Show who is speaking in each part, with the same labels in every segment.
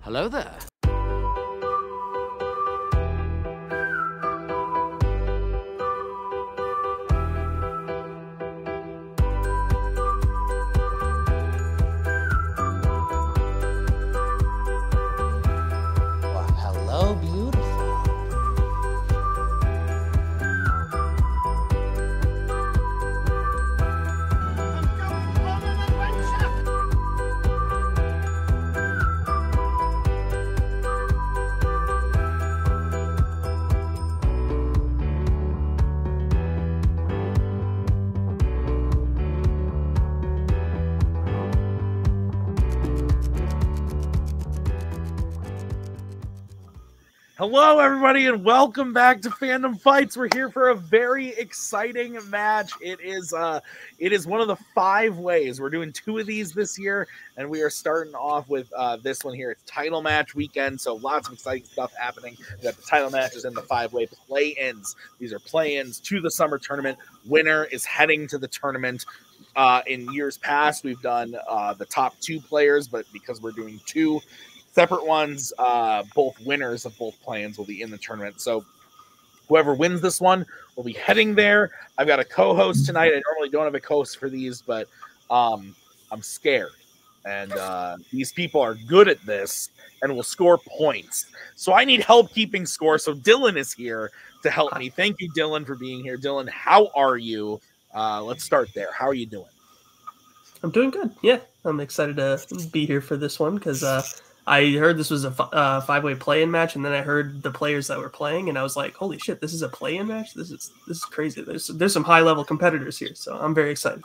Speaker 1: Hello there.
Speaker 2: Hello, beautiful.
Speaker 3: Hello, everybody, and welcome back to Fandom Fights. We're here for a very exciting match. It is one of the 5 ways. We're doing 2 of these this year, and we are starting off with this one here. It's title match weekend, so lots of exciting stuff happening. We got the title matches and the 5-way play-ins. These are play-ins to the summer tournament. Winner is heading to the tournament. In years past, we've done the top 2 players, but because we're doing 2 separate ones, both winners of both play-ins will be in the tournament. So whoever wins this one will be heading there. I've got a co-host tonight. I normally don't have a co-host for these, but I'm scared. And these people are good at this and will score points. So I need help keeping score. So Dylan is here to help me. Thank you, Dylan, for being here. Dylan, how are you? Let's start there. How are you doing?
Speaker 4: I'm doing good. Yeah, I'm excited to be here for this one because I heard this was a 5-way play-in match, and then I heard the players that were playing, and I was like, "Holy shit, this is a play-in match! This is crazy." There's some high-level competitors here, so I'm very excited.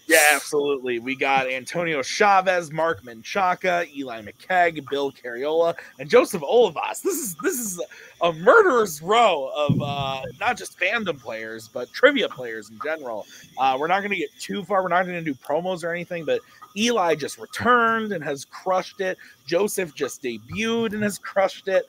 Speaker 3: Yeah, absolutely. We got Antonio Chavez, Mark Menchaca, Eli McCaig, Bill Cariola, and Joseph Olivas. This is a murderer's row of not just fandom players, but trivia players in general. We're not going to get too far. We're not going to do promos or anything, but Eli just returned and has crushed it. Joseph just debuted and has crushed it.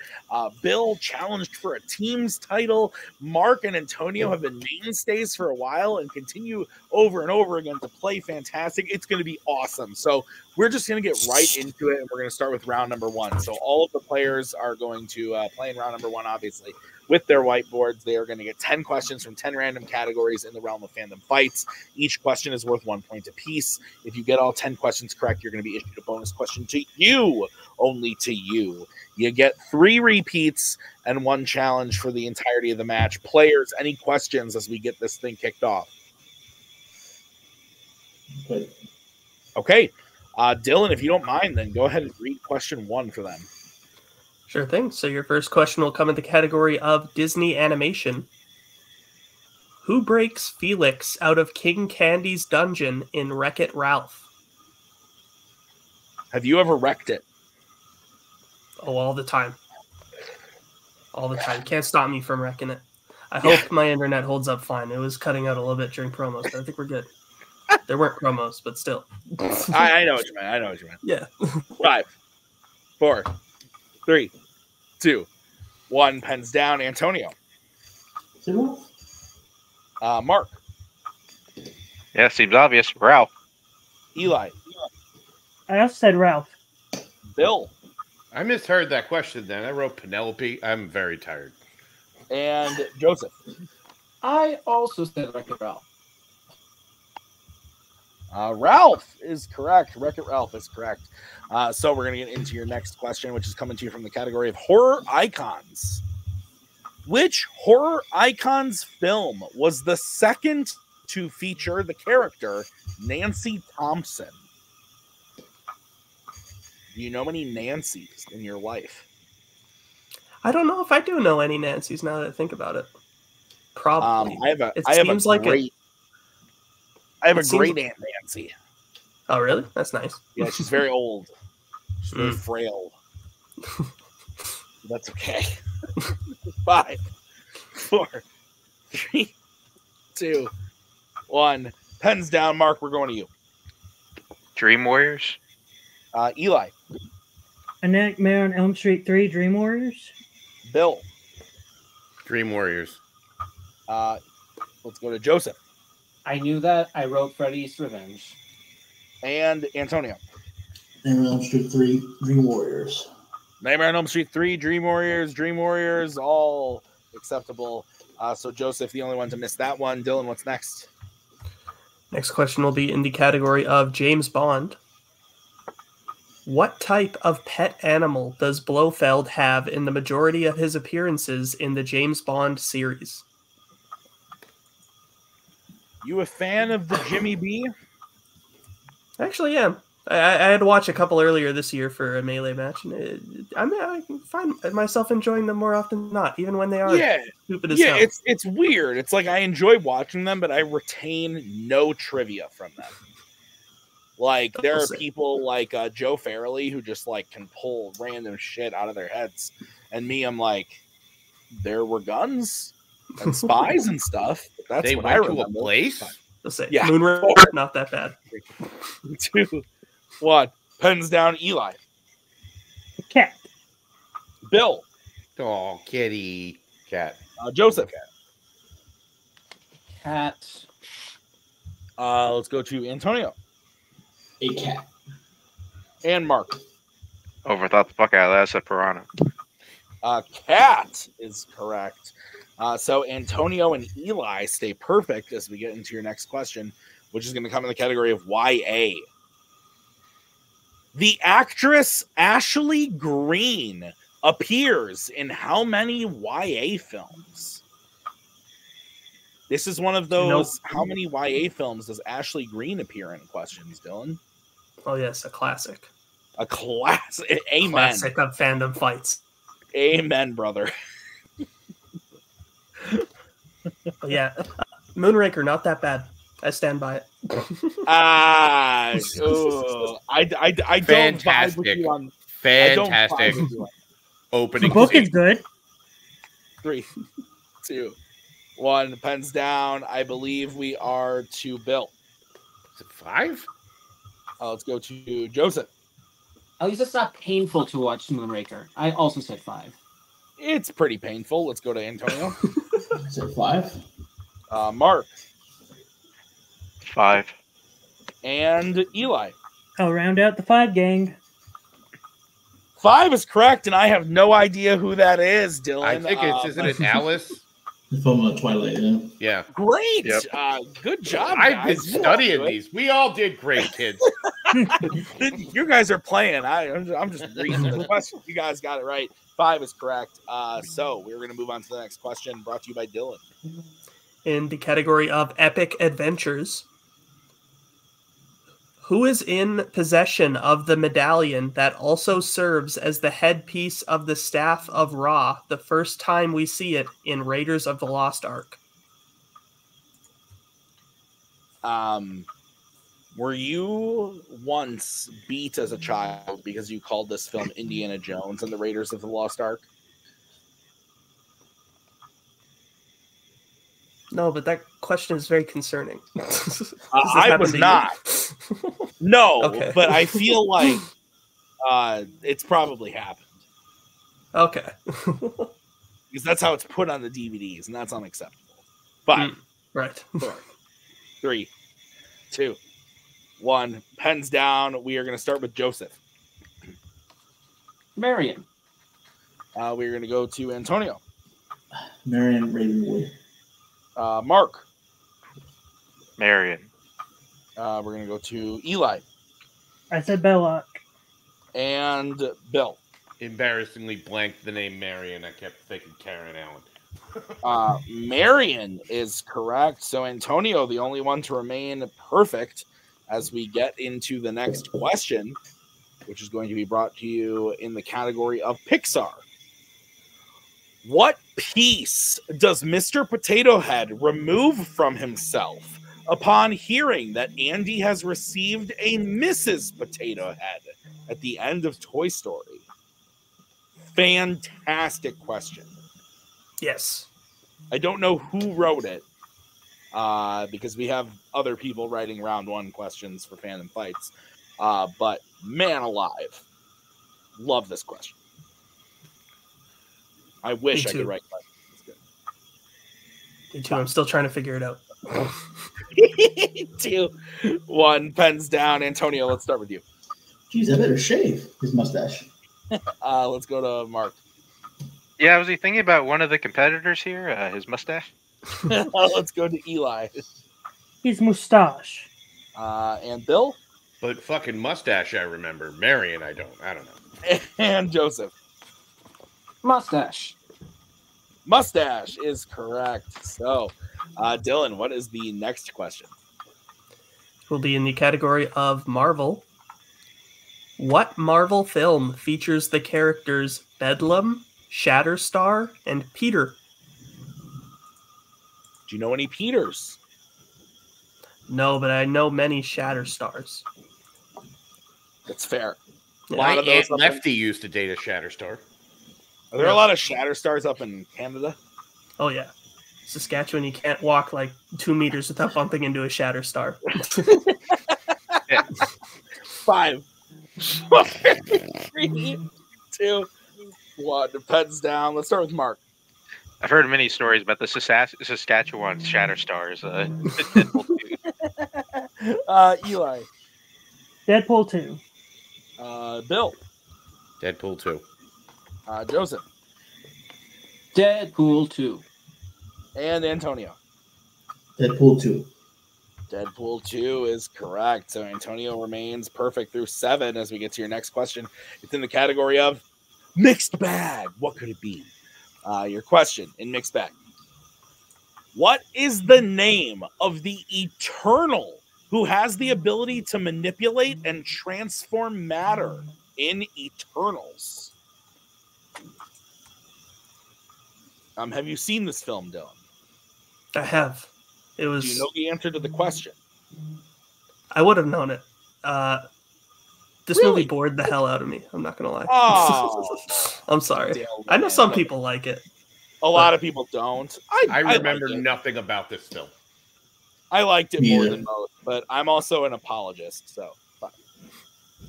Speaker 3: Bill challenged for a team's title. Mark and Antonio have been mainstays for a while and continue over and over again to play fantastic. It's going to be awesome. So we're just going to get right into it, and we're going to start with round number 1. So all of the players are going to play in round number 1, obviously, with their whiteboards. They are going to get 10 questions from 10 random categories in the realm of Fandom Fights. Each question is worth 1 point apiece. If you get all 10 questions correct, you're going to be issued a bonus question to you, only to you. You get 3 repeats and 1 challenge for the entirety of the match. Players, any questions as we get this thing kicked off? Okay. Dylan, if you don't mind, then go ahead and read question 1 for them.
Speaker 4: Sure thing. So your first question will come in the category of Disney animation. Who breaks Felix out of King Candy's dungeon in Wreck-It Ralph?
Speaker 3: Have you ever wrecked it?
Speaker 4: Oh, all the time. All the time. Can't stop me from wrecking it. I hope my internet holds up fine. It was cutting out a little bit during promos, but I think we're good. There weren't promos, but still.
Speaker 3: I know what you meant.
Speaker 4: Yeah.
Speaker 3: 5, 4, 3, 2, 1. Pens down. Antonio. Mark.
Speaker 5: Yeah, seems obvious. Ralph.
Speaker 3: Eli.
Speaker 6: I also said Ralph.
Speaker 3: Bill.
Speaker 7: I misheard that question then. I wrote Penelope. I'm very tired.
Speaker 3: And Joseph.
Speaker 2: I also said Wreck-It Ralph.
Speaker 3: Ralph is correct. Wreck-It Ralph is correct. So we're going to get into your next question, which is coming to you from the category of horror icons. Which horror icons film was the second to feature the character Nancy Thompson? Do you know any Nancys in your life?
Speaker 4: I don't know if I do know any Nancys now that I think about it. Probably.
Speaker 3: I have a great Aunt Nancy.
Speaker 4: Oh, really? That's nice.
Speaker 3: Yeah, she's very old. She's very frail. That's okay. 5, 4, 3, 2, 1. Pens down. Mark, we're going to you.
Speaker 5: Dream Warriors.
Speaker 3: Eli.
Speaker 6: A Nightmare on Elm Street 3, Dream Warriors.
Speaker 3: Bill.
Speaker 7: Dream Warriors.
Speaker 3: Let's go to Joseph.
Speaker 2: I knew that. I wrote Freddy's Revenge.
Speaker 3: And Antonio.
Speaker 8: Nightmare on Elm Street 3, Dream Warriors.
Speaker 3: Nightmare on Elm Street 3, Dream Warriors, all acceptable. So Joseph, the only one to miss that one. Dylan, what's next?
Speaker 4: Next question will be in the category of James Bond. What type of pet animal does Blofeld have in the majority of his appearances in the James Bond series?
Speaker 3: You a fan of the Jimmy B?
Speaker 4: I actually am. I had to watch a couple earlier this year for a Melee match, and I can find myself enjoying them more often than not, even when they are stupid as hell.
Speaker 3: It's weird. It's like I enjoy watching them, but I retain no trivia from them. Like there are people like Joe Farrelly who just like can pull random shit out of their heads, and me, I'm like, there were guns and spies and stuff. That's
Speaker 7: they
Speaker 3: what
Speaker 7: went
Speaker 3: I
Speaker 7: to
Speaker 3: remember.
Speaker 7: a place.
Speaker 4: Let's say
Speaker 3: Yeah.
Speaker 4: Moonraker, not that bad.
Speaker 3: 2, 1. Pens down. Eli.
Speaker 6: Cat.
Speaker 3: Bill.
Speaker 7: Oh, kitty cat.
Speaker 3: Joseph.
Speaker 2: Cat.
Speaker 3: Let's go to Antonio
Speaker 1: A cat.
Speaker 3: and Mark.
Speaker 5: Overthought the fuck out of that. I said piranha.
Speaker 3: Cat is correct. So Antonio and Eli stay perfect as we get into your next question, which is going to come in the category of YA. The actress Ashley Greene appears in how many YA films? This is one of those how many YA films does Ashley Greene appear in questions, Dylan?
Speaker 4: Oh yes, a classic.
Speaker 3: A classic. Amen.
Speaker 4: Classic of fandom fights.
Speaker 3: Amen, brother.
Speaker 4: But yeah, Moonraker, not that bad. I stand by it.
Speaker 3: I don't vibe with you on
Speaker 7: Fantastic
Speaker 6: The
Speaker 7: opening.
Speaker 6: book is good.
Speaker 3: 3, 2, 1. Pens down. I believe we are to Bill.
Speaker 7: Is it 5?
Speaker 3: Let's go to Joseph.
Speaker 2: At least it's not painful to watch Moonraker. I also said 5.
Speaker 3: It's pretty painful. Let's go to Antonio.
Speaker 1: Is it 5?
Speaker 3: Mark
Speaker 5: 5.
Speaker 3: and Eli.
Speaker 6: I'll round out the 5 gang.
Speaker 3: 5 is correct, and I have no idea who that is, Dylan.
Speaker 7: I think it's isn't it Alice?
Speaker 1: The film of Twilight, yeah.
Speaker 7: Yeah.
Speaker 3: Great.
Speaker 5: Yep.
Speaker 3: Good job,
Speaker 7: I've been
Speaker 3: guys. You all
Speaker 7: studying
Speaker 3: do it.
Speaker 7: these. We all did great, kids.
Speaker 3: You guys are playing. I'm just reading the question. You guys got it right. 5 is correct. So we're going to move on to the next question, brought to you by Dylan.
Speaker 4: In the category of epic adventures, who is in possession of the medallion that also serves as the headpiece of the staff of Ra the first time we see it in Raiders of the Lost Ark?
Speaker 3: Were you once beat as a child because you called this film Indiana Jones and the Raiders of the Lost Ark?
Speaker 4: No, but that question is very concerning.
Speaker 3: I was not. No,
Speaker 4: Okay.
Speaker 3: but I feel like it's probably happened
Speaker 4: Okay.
Speaker 3: because that's how it's put on the DVDs, and that's unacceptable. But
Speaker 4: Right.
Speaker 3: 4, 3, 2, 1. Pens down. We are going to start with Joseph.
Speaker 2: Marion.
Speaker 3: We're going to go to Antonio.
Speaker 1: Marion Ravenwood.
Speaker 3: Mark.
Speaker 5: Marion.
Speaker 3: We're going to go to Eli
Speaker 6: I said Belloc.
Speaker 3: and Bill.
Speaker 7: Embarrassingly blanked the name Marion. I kept thinking Karen Allen.
Speaker 3: Marion is correct. So Antonio, the only one to remain perfect as we get into the next question, which is going to be brought to you in the category of Pixar. What piece does Mr. Potato Head remove from himself upon hearing that Andy has received a Mrs. Potato Head at the end of Toy Story? Fantastic question.
Speaker 4: Yes.
Speaker 3: I don't know who wrote it because we have other people writing round 1 questions for Fandom Fights. But man alive, love this question. I wish
Speaker 4: Me
Speaker 3: I
Speaker 4: too.
Speaker 3: could write questions.
Speaker 4: Me too. I'm still trying to figure it out.
Speaker 3: 2, 1, pens down. Antonio, let's start with you.
Speaker 1: Geez, I better shave his mustache.
Speaker 3: Let's go to Mark.
Speaker 5: Yeah, was he thinking about one of the competitors here? His mustache?
Speaker 3: Let's go to Eli.
Speaker 6: His mustache.
Speaker 3: And Bill.
Speaker 7: But fucking mustache, I remember. Marion, I don't know.
Speaker 3: And Joseph.
Speaker 2: Mustache.
Speaker 3: Mustache is correct. So, Dylan, what is the next question?
Speaker 4: Will be in the category of Marvel. What Marvel film features the characters Bedlam, Shatterstar, and Peter?
Speaker 3: Do you know any Peters?
Speaker 4: No, but I know many Shatterstars.
Speaker 3: That's fair.
Speaker 4: Yeah.
Speaker 7: My
Speaker 3: lot of those
Speaker 7: Aunt
Speaker 3: up
Speaker 7: Lefty used to date a Shatterstar.
Speaker 3: Are there a lot of Shatterstars up in Canada?
Speaker 4: Oh, yeah. Saskatchewan, you can't walk like 2 meters without bumping into a Shatterstar.
Speaker 3: 5, 4, 3, 2, 1. Depends down. Let's start with Mark.
Speaker 5: I've heard many stories about the Saskatchewan Shatterstars.
Speaker 3: Eli.
Speaker 6: Deadpool 2.
Speaker 3: Bill.
Speaker 7: Deadpool 2.
Speaker 3: Joseph.
Speaker 2: Deadpool 2.
Speaker 3: And Antonio.
Speaker 1: Deadpool 2.
Speaker 3: Deadpool 2 is correct. So Antonio remains perfect through 7 as we get to your next question. It's in the category of mixed bag. What could it be? Your question in mixed bag. What is the name of the Eternal who has the ability to manipulate and transform matter in Eternals? Have you seen this film, Dylan?
Speaker 4: I have. It was.
Speaker 3: Do you know the answer to the question?
Speaker 4: I would have known it. This
Speaker 3: Really?
Speaker 4: movie bored the hell out of me. I'm not gonna lie.
Speaker 3: Oh,
Speaker 4: I'm sorry.
Speaker 3: Dale,
Speaker 4: I know
Speaker 3: man.
Speaker 4: some people like it.
Speaker 3: A lot of people don't.
Speaker 7: I remember
Speaker 3: liked it.
Speaker 7: nothing about this film.
Speaker 3: I liked it more
Speaker 1: Yeah.
Speaker 3: than most, but I'm also an apologist. So 5,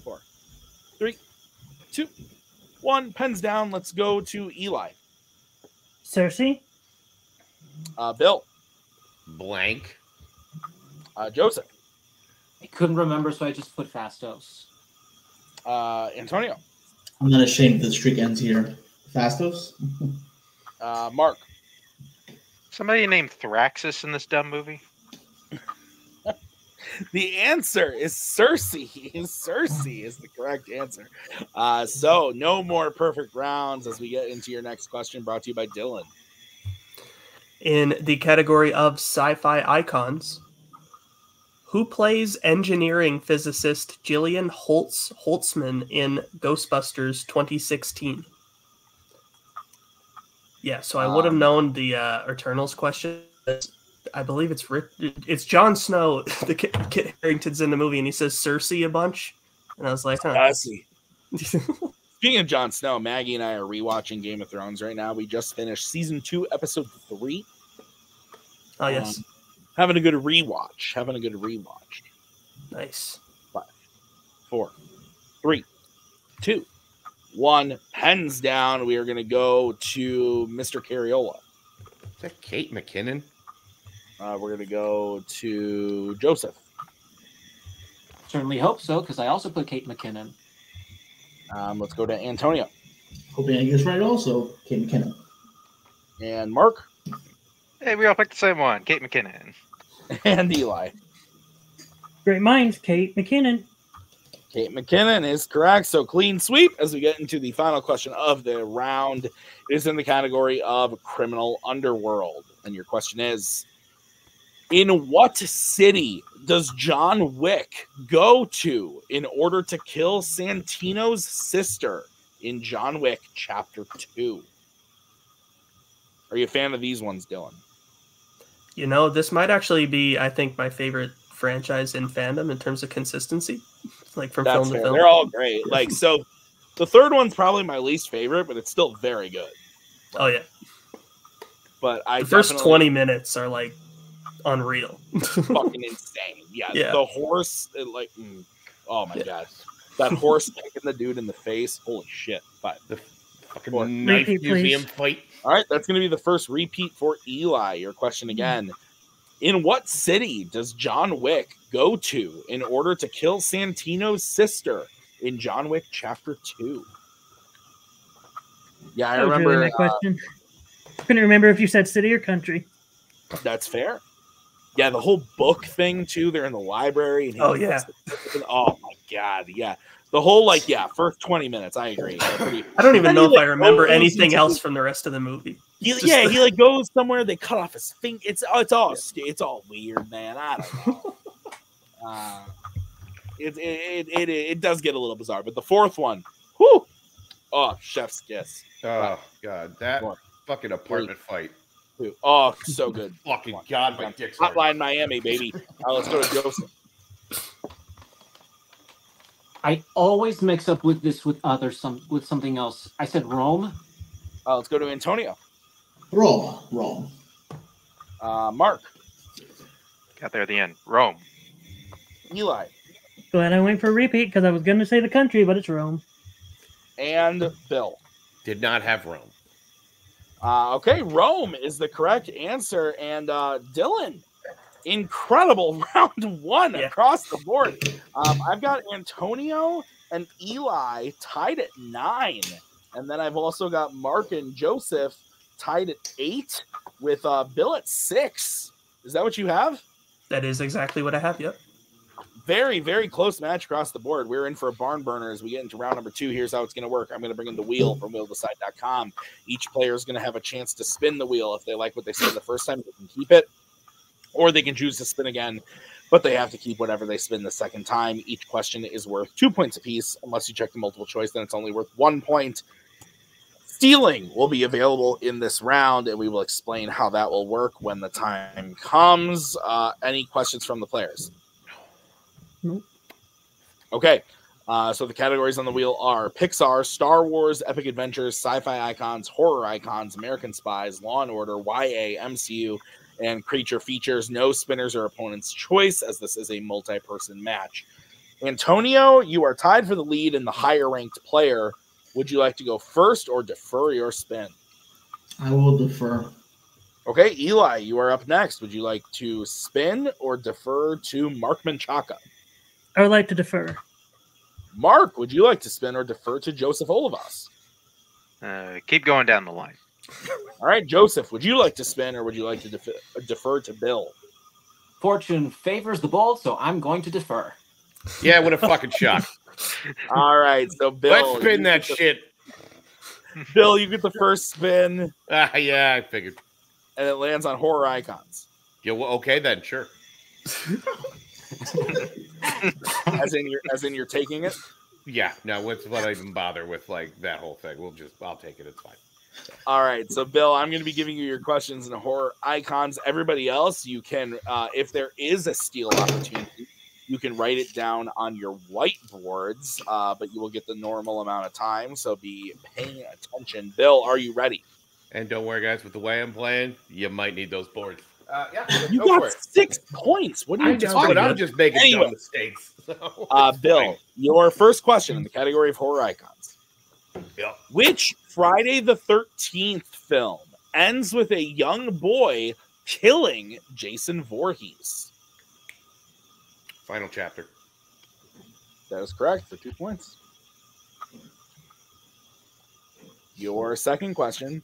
Speaker 3: 4, 3, 2, 1. Pens down. Let's go to Eli.
Speaker 6: Cersei.
Speaker 3: Bill.
Speaker 7: Blank.
Speaker 3: Joseph.
Speaker 2: I couldn't remember, so I just put Fastos.
Speaker 3: Antonio.
Speaker 1: I'm not ashamed the streak ends here. Fastos?
Speaker 3: Mark.
Speaker 5: Somebody named Thraxus in this dumb movie?
Speaker 3: The answer is Cersei. Cersei is the correct answer. So no more perfect rounds as we get into your next question, brought to you by Dylan.
Speaker 4: In the category of sci-fi icons, who plays engineering physicist Gillian Holtzman in Ghostbusters 2016? Yeah, so I would have known the Eternals question. I believe it's Jon Snow. The Kit Harington's in the movie, and he says Cersei a bunch. And I was like, huh.
Speaker 3: Cersei. Speaking of Jon Snow, Maggie and I are rewatching Game of Thrones right now. We just finished season 2, episode 3.
Speaker 4: Oh, yes.
Speaker 3: Having a good rewatch.
Speaker 4: Nice.
Speaker 3: 5, 4, 3, 2, 1. Pens down. We are going to go to Mr. Cariola.
Speaker 7: Is that Kate McKinnon?
Speaker 3: We're going to go to Joseph.
Speaker 2: Certainly hope so, because I also put Kate McKinnon.
Speaker 3: Let's go to Antonio.
Speaker 1: Hoping I guess right also. Kate McKinnon.
Speaker 3: And Mark.
Speaker 5: Hey, we all picked the same one. Kate McKinnon.
Speaker 3: And Eli.
Speaker 6: Great minds, Kate McKinnon.
Speaker 3: Kate McKinnon is correct. So clean sweep as we get into the final question of the round. It is in the category of criminal underworld. And your question is, in what city does John Wick go to in order to kill Santino's sister in John Wick Chapter 2? Are you a fan of these ones, Dylan?
Speaker 4: You know, this might actually be, I think, my favorite franchise in fandom in terms of consistency. Like from
Speaker 3: That's
Speaker 4: film to
Speaker 3: fair.
Speaker 4: film.
Speaker 3: They're all great. Like, so the third one's probably my least favorite, but it's still very good.
Speaker 4: Oh, yeah.
Speaker 3: But
Speaker 4: The first 20 minutes are like unreal.
Speaker 3: fucking insane. Yeah,
Speaker 4: Yeah.
Speaker 3: the horse, oh my god, that horse kicking the dude in the face. Holy shit! But
Speaker 7: The fucking
Speaker 3: Four.
Speaker 7: knife
Speaker 6: Repeat,
Speaker 7: museum
Speaker 6: please.
Speaker 7: fight.
Speaker 3: all right, that's going to be the first repeat for Eli. Your question again: in what city does John Wick go to in order to kill Santino's sister in John Wick Chapter 2? Yeah, I
Speaker 6: That was really
Speaker 3: remember.
Speaker 6: my question. Couldn't remember if you said city or country.
Speaker 3: That's fair. Yeah, the whole book thing too. They're in the library. And
Speaker 4: Oh, yeah.
Speaker 3: Oh my god. Yeah. The whole first 20 minutes. I agree.
Speaker 4: I don't even know if I remember anything else from the rest of the movie.
Speaker 3: He goes somewhere. They cut off his finger. It's all weird, man. I don't know. It does get a little bizarre, but the fourth one, whoo! Oh, chef's kiss.
Speaker 7: Oh god, that fucking apartment fight.
Speaker 3: Oh, so good.
Speaker 7: Fucking god, my dick's hard.
Speaker 3: Hotline Miami, baby. Let's go to Joseph.
Speaker 2: I always mix up with something else. I said Rome.
Speaker 3: Let's go to Antonio.
Speaker 1: Rome.
Speaker 3: Mark.
Speaker 5: Got there at the end. Rome.
Speaker 3: Eli.
Speaker 6: Glad I went for a repeat because I was going to say the country, but it's Rome.
Speaker 3: And Bill.
Speaker 7: Did not have Rome.
Speaker 3: Okay, Rome is the correct answer. And Dylan, incredible round one across the board. I've got Antonio and Eli tied at 9. And then I've also got Mark and Joseph tied at 8 with Bill at 6. Is that what you have?
Speaker 4: That is exactly what I have, yep.
Speaker 3: Very, very close match across the board. We're in for a barn burner as we get into round number 2. Here's how it's going to work. I'm going to bring in the wheel from wheeldeside.com. Each player is going to have a chance to spin the wheel. If they like what they spin the first time, they can keep it. Or they can choose to spin again, but they have to keep whatever they spin the second time. Each question is worth 2 points apiece. Unless you check the multiple choice, then it's only worth 1 point. Stealing will be available in this round, and we will explain how that will work when the time comes. Any questions from the players?
Speaker 6: Nope.
Speaker 3: Okay. So the categories on the wheel are Pixar, Star Wars, Epic Adventures, Sci-Fi Icons, Horror Icons, American Spies, Law and Order, YA, MCU, and Creature Features. No spinners or opponent's choice, as this is a multi-person match. Antonio, you are tied for the lead in the higher-ranked player. Would you like to go first or defer your spin?
Speaker 1: I will defer.
Speaker 3: Okay, Eli, you are up next. Would you like to spin or defer to Mark Menchaca?
Speaker 6: I would like to defer.
Speaker 3: Mark, would you like to spin or defer to Joseph Olivas?
Speaker 5: Keep going down the line.
Speaker 3: All right, Joseph, would you like to spin or would you like to defer to Bill?
Speaker 2: Fortune favors the bold, so I'm going to defer.
Speaker 7: Yeah, what a fucking shock.
Speaker 3: All right, so Bill.
Speaker 7: Let's spin that shit.
Speaker 3: Bill, you get the first spin.
Speaker 7: Yeah, I figured.
Speaker 3: And it lands on Horror Icons.
Speaker 7: Yeah, well, okay then, sure.
Speaker 3: as in you're taking it?
Speaker 7: Yeah, no, what's what I even bother with that whole thing? I'll take it, it's fine.
Speaker 3: All right, so Bill, I'm going to be giving you your questions in Horror Icons. Everybody else, you can, if there is a steal opportunity, you can write it down on your whiteboards, but you will get the normal amount of time, so be paying attention. Bill, are you ready?
Speaker 7: And don't worry, guys, with the way I'm playing, you might need those boards. Yeah,
Speaker 3: you
Speaker 7: go
Speaker 3: got 6 points. What are you
Speaker 7: talking about? I'm just making dumb mistakes. So
Speaker 3: Bill, your first question in the category of Horror Icons.
Speaker 7: Yep.
Speaker 3: Which Friday the 13th film ends with a young boy killing Jason Voorhees?
Speaker 7: Final chapter.
Speaker 3: That is correct for 2 points. Your second question.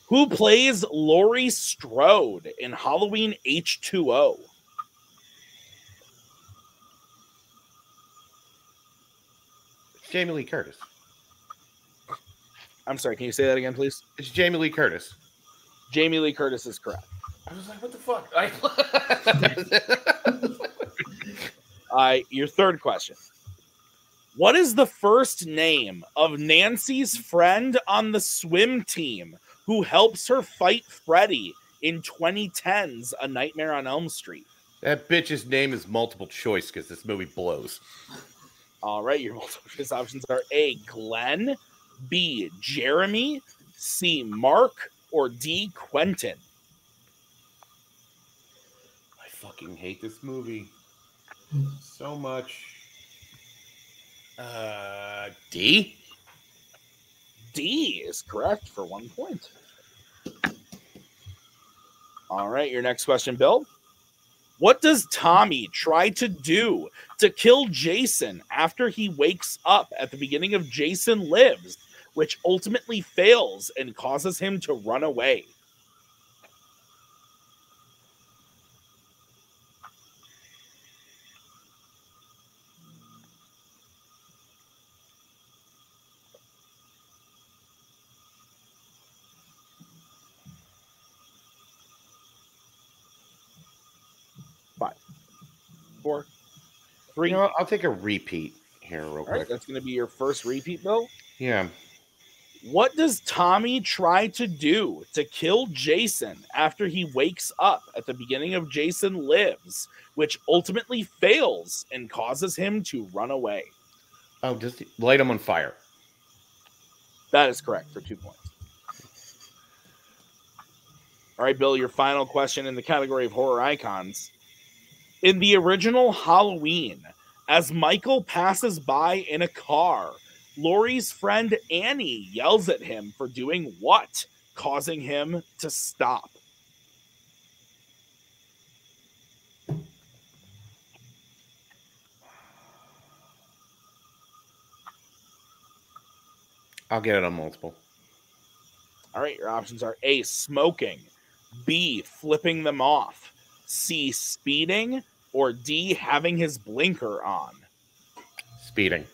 Speaker 3: Who plays Laurie Strode in Halloween H2O?
Speaker 7: Jamie Lee Curtis.
Speaker 3: I'm sorry, can you say that again, please?
Speaker 7: It's Jamie Lee Curtis.
Speaker 3: Jamie Lee Curtis is correct.
Speaker 7: I was like, what the fuck?
Speaker 3: Your third question. What is the first name of Nancy's friend on the swim team who helps her fight Freddy in 2010's A Nightmare on Elm Street?
Speaker 7: That bitch's name is multiple choice because this movie blows.
Speaker 3: All right, your multiple choice options are A, Glenn, B, Jeremy, C, Mark, or D, Quentin.
Speaker 7: I fucking hate this movie so much. D?
Speaker 3: D is correct for 1 point. All right, your next question, Bill. What does Tommy try to do to kill Jason after he wakes up at the beginning of Jason Lives which ultimately fails and causes him to run away? Five, four, three.
Speaker 7: You know, I'll take a repeat here real
Speaker 3: All
Speaker 7: quick.
Speaker 3: right, that's going to be your first repeat, Bill.
Speaker 7: Yeah.
Speaker 3: What does Tommy try to do to kill Jason after he wakes up at the beginning of Jason Lives, which ultimately fails and causes him to run away?
Speaker 7: Oh, just light him on fire.
Speaker 3: That is correct for 2 points. All right, Bill, your final question in the category of horror icons. In the original Halloween, as Michael passes by in a car, Laurie's friend Annie yells at him for doing what, causing him to stop?
Speaker 7: I'll get it on multiple.
Speaker 3: All right, your options are A, smoking, B, flipping them off, C, speeding, or D, having his blinker on.
Speaker 7: Speeding.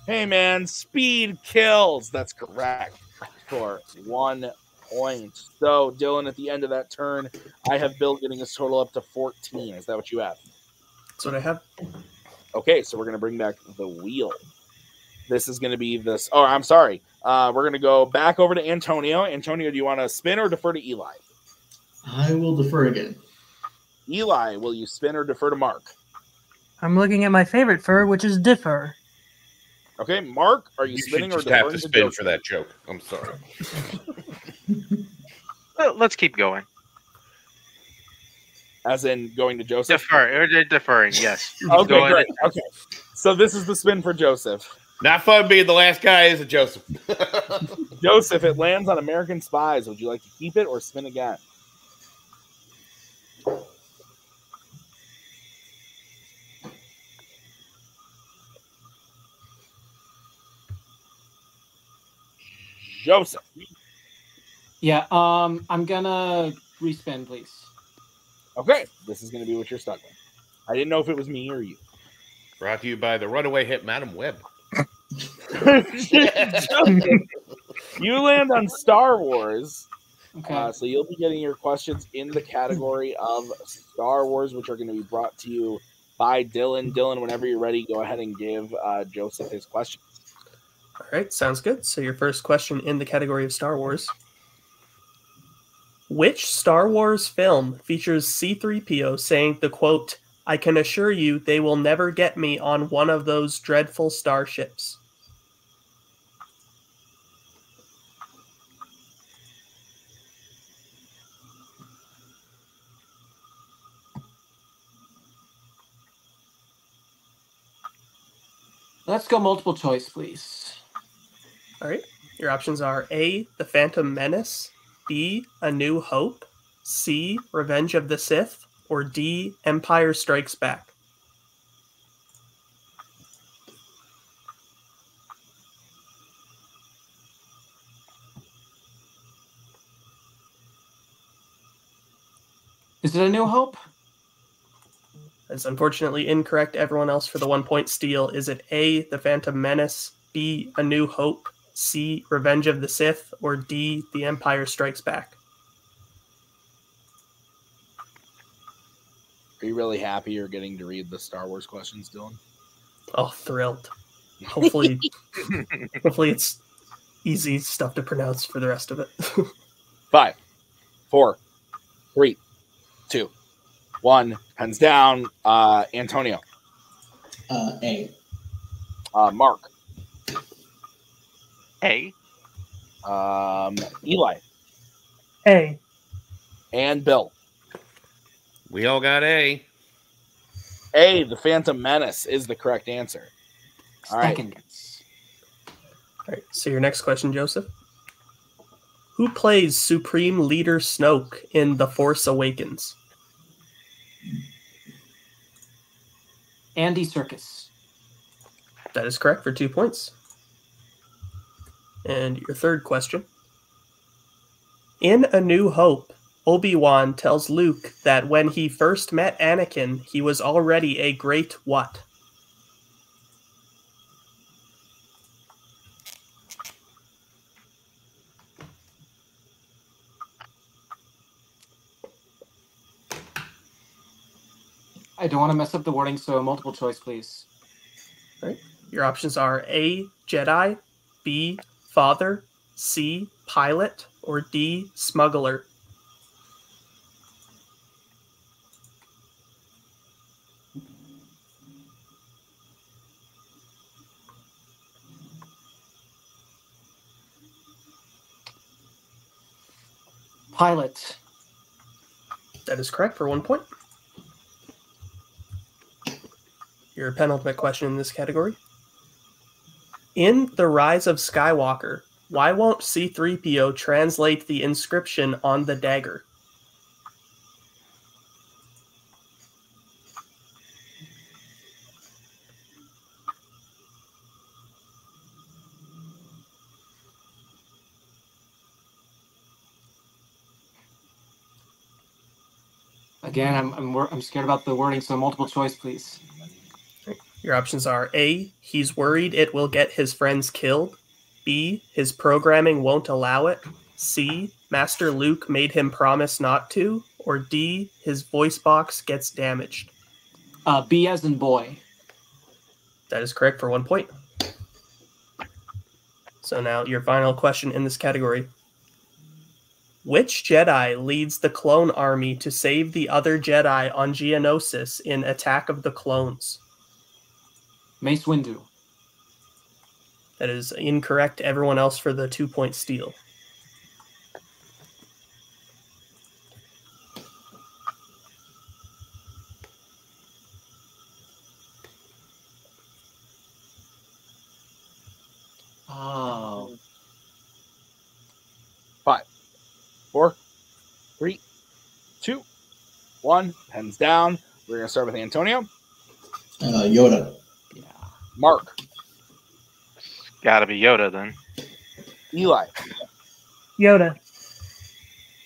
Speaker 3: Hey, man, speed kills. That's correct for 1 point. So, Dylan, at the end of that turn, I have Bill getting his total up to 14. Is that what you have?
Speaker 4: That's what I have.
Speaker 3: Okay, so we're going to bring back the wheel. This is going to be this. Oh, I'm sorry. We're going to go back over to Antonio. Antonio, do you want to spin or defer to Eli?
Speaker 1: I will defer again.
Speaker 3: Eli, will you spin or defer to Mark?
Speaker 6: I'm looking at my favorite fur, which is differ.
Speaker 3: Okay, Mark, are you
Speaker 7: You should
Speaker 3: spinning or
Speaker 7: just have
Speaker 3: deferring
Speaker 7: to
Speaker 3: to
Speaker 7: spin
Speaker 3: Joseph?
Speaker 7: for that joke. I'm sorry.
Speaker 5: Well, let's keep going.
Speaker 3: As in going to Joseph?
Speaker 5: Deferring, yes. Keep
Speaker 3: Okay,
Speaker 5: going.
Speaker 3: great. Okay, so this is the spin for Joseph.
Speaker 7: Not fun being the last guy, is it, Joseph?
Speaker 3: Joseph, it lands on American Spies. Would you like to keep it or spin again? Joseph.
Speaker 2: Yeah, I'm gonna respin, please.
Speaker 3: Okay, this is going to be what you're stuck with. I didn't know if it was me or you.
Speaker 7: Brought to you by the runaway hit Madam Web.
Speaker 3: Joseph, you land on Star Wars.
Speaker 2: Okay.
Speaker 3: So you'll be getting your questions in the category of Star Wars, which are going to be brought to you by Dylan. Dylan, whenever you're ready, go ahead and give Joseph his questions.
Speaker 4: All right, sounds good. So your first question in the category of Star Wars. Which Star Wars film features C-3PO saying the quote, "I can assure you they will never get me on one of those dreadful starships"?
Speaker 2: Let's go multiple choice, please.
Speaker 4: All right. Your options are A, The Phantom Menace, B, A New Hope, C, Revenge of the Sith, or D, Empire Strikes Back.
Speaker 2: Is it A New Hope?
Speaker 4: That's unfortunately incorrect. Everyone else for the 1 point steal. Is it A, The Phantom Menace, B, A New Hope, C, Revenge of the Sith, or D, The Empire Strikes Back?
Speaker 3: Are you really happy you're getting to read the Star Wars questions, Dylan?
Speaker 4: Oh, thrilled. Hopefully it's easy stuff to pronounce for the rest of it.
Speaker 3: 5, 4, 3, 2, 1. Pens down. Antonio.
Speaker 1: A.
Speaker 3: Mark.
Speaker 5: A.
Speaker 3: Eli.
Speaker 6: A.
Speaker 3: And Bill.
Speaker 7: We all got A.
Speaker 3: A, The Phantom Menace is the correct answer. All right.
Speaker 2: Second.
Speaker 4: All right, so your next question, Joseph. Who plays Supreme Leader Snoke in The Force Awakens?
Speaker 2: Andy Serkis.
Speaker 4: That is correct for 2 points. And your third question. In A New Hope, Obi-Wan tells Luke that when he first met Anakin, he was already a great what?
Speaker 2: I don't want to mess up the wording, so multiple choice, please.
Speaker 4: Right. Your options are A, Jedi, B, Father, C, Pilot, or D, Smuggler.
Speaker 2: Pilot.
Speaker 4: That is correct for 1 point. Your penultimate question in this category. In The Rise of Skywalker, why won't C-3PO translate the inscription on the dagger?
Speaker 2: Again, I'm scared about the wording, so multiple choice, please.
Speaker 4: Your options are A, he's worried it will get his friends killed. B, his programming won't allow it. C, Master Luke made him promise not to. Or D, his voice box gets damaged.
Speaker 2: B as in boy.
Speaker 4: That is correct for 1 point. So now your final question in this category. Which Jedi leads the clone army to save the other Jedi on Geonosis in Attack of the Clones?
Speaker 2: Mace Windu.
Speaker 4: That is incorrect. Everyone else for the 2-point steal.
Speaker 2: Oh.
Speaker 3: 5, 4, 3, 2, 1. Pens down. We're going to start with Antonio.
Speaker 1: Yoda.
Speaker 2: Yeah.
Speaker 3: Mark.
Speaker 5: Gotta be Yoda then.
Speaker 3: Eli.
Speaker 6: Yoda.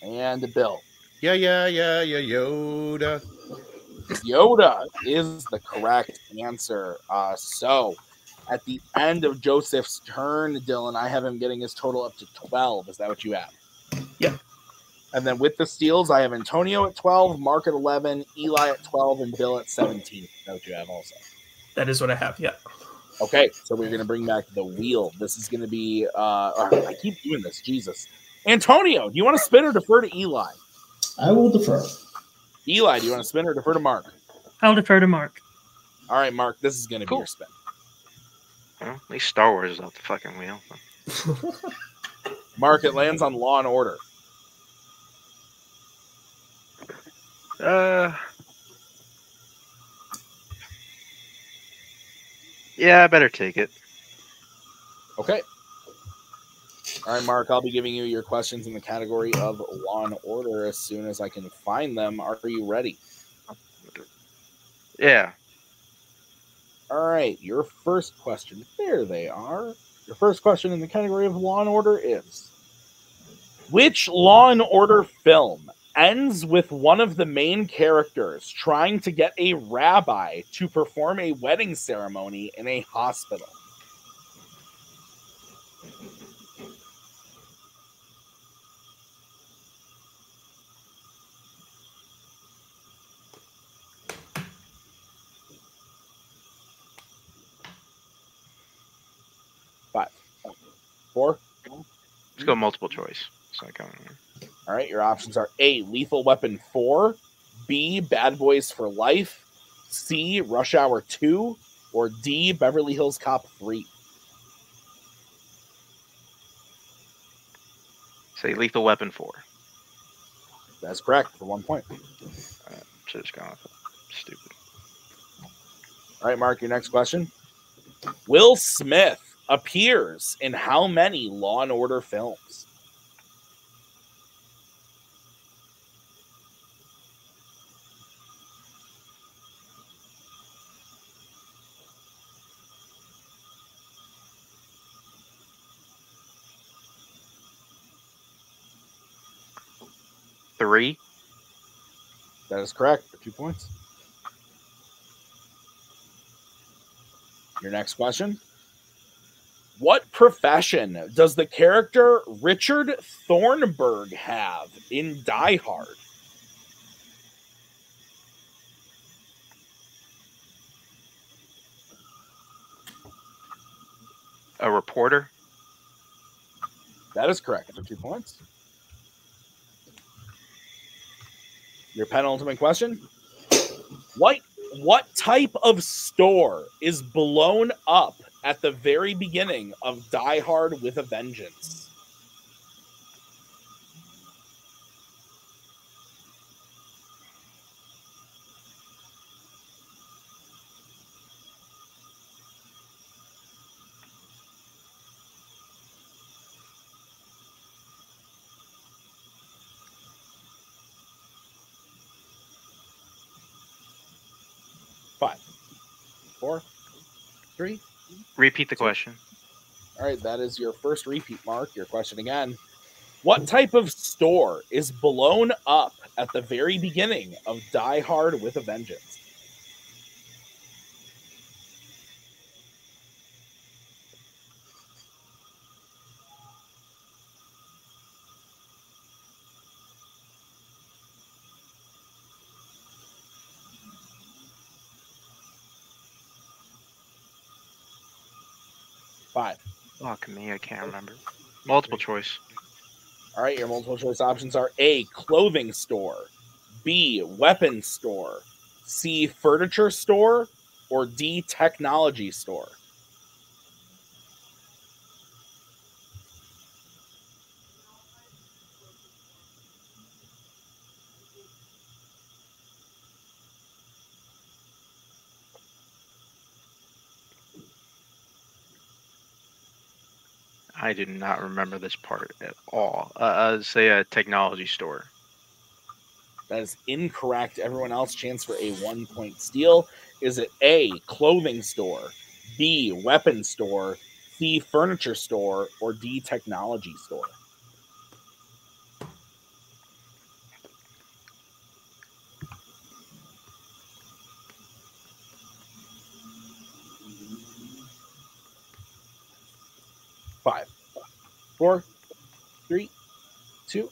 Speaker 3: And Bill.
Speaker 7: Yeah, Yoda.
Speaker 3: Yoda is the correct answer. So, at the end of Joseph's turn, Dylan, I have him getting his total up to 12. Is that what you have?
Speaker 4: Yep.
Speaker 3: And then with the steals, I have Antonio at 12, Mark at 11, Eli at 12, and Bill at 17. Is that what you have also?
Speaker 4: That is what I have, yeah.
Speaker 3: Okay, so we're going to bring back the wheel. This is going to be... I keep doing this. Jesus. Antonio, do you want to spin or defer to Eli?
Speaker 1: I will defer.
Speaker 3: Eli, do you want to spin or defer to Mark?
Speaker 6: I'll defer to Mark.
Speaker 3: All right, Mark, this is going to be your spin.
Speaker 5: Well, at least Star Wars is off the fucking wheel.
Speaker 3: Mark, it lands on Law and Order.
Speaker 5: Yeah, I better take it.
Speaker 3: Okay. All right, Mark, I'll be giving you your questions in the category of Law and Order as soon as I can find them. Are you ready?
Speaker 5: Yeah.
Speaker 3: All right, your first question. There they are. Your first question in the category of Law and Order is, which Law and Order film ends with one of the main characters trying to get a rabbi to perform a wedding ceremony in a hospital? Five, 4.
Speaker 5: Let's go multiple choice. So
Speaker 3: All right, your options are A, Lethal Weapon 4, B, Bad Boys for Life, C, Rush Hour 2, or D, Beverly Hills Cop 3.
Speaker 5: say Lethal Weapon 4.
Speaker 3: That's correct for 1 point.
Speaker 5: Should have gone off. Stupid.
Speaker 3: All right, Mark, your next question. Will Smith appears in how many Law and Order films?
Speaker 5: 3.
Speaker 3: That is correct for 2 points. Your next question. What profession does the character Richard Thornburg have in Die Hard?
Speaker 5: A reporter.
Speaker 3: That is correct for 2 points. Your penultimate question. What type of store is blown up at the very beginning of Die Hard with a Vengeance? Five, 4, 3.
Speaker 5: Repeat the question.
Speaker 3: All right, that is your first repeat, Mark. Your question again. What type of store is blown up at the very beginning of Die Hard with a Vengeance? Five.
Speaker 5: Fuck me, I can't remember. Multiple choice.
Speaker 3: All right, your multiple choice options are A, clothing store, B, weapon store, C, furniture store, or D, technology store.
Speaker 5: I do not remember this part at all. Say a technology store.
Speaker 3: That is incorrect. Everyone else, chance for a 1-point steal. Is it A, clothing store, B, weapon store, C, furniture store, or D, technology store? Five, 4, 3, 2,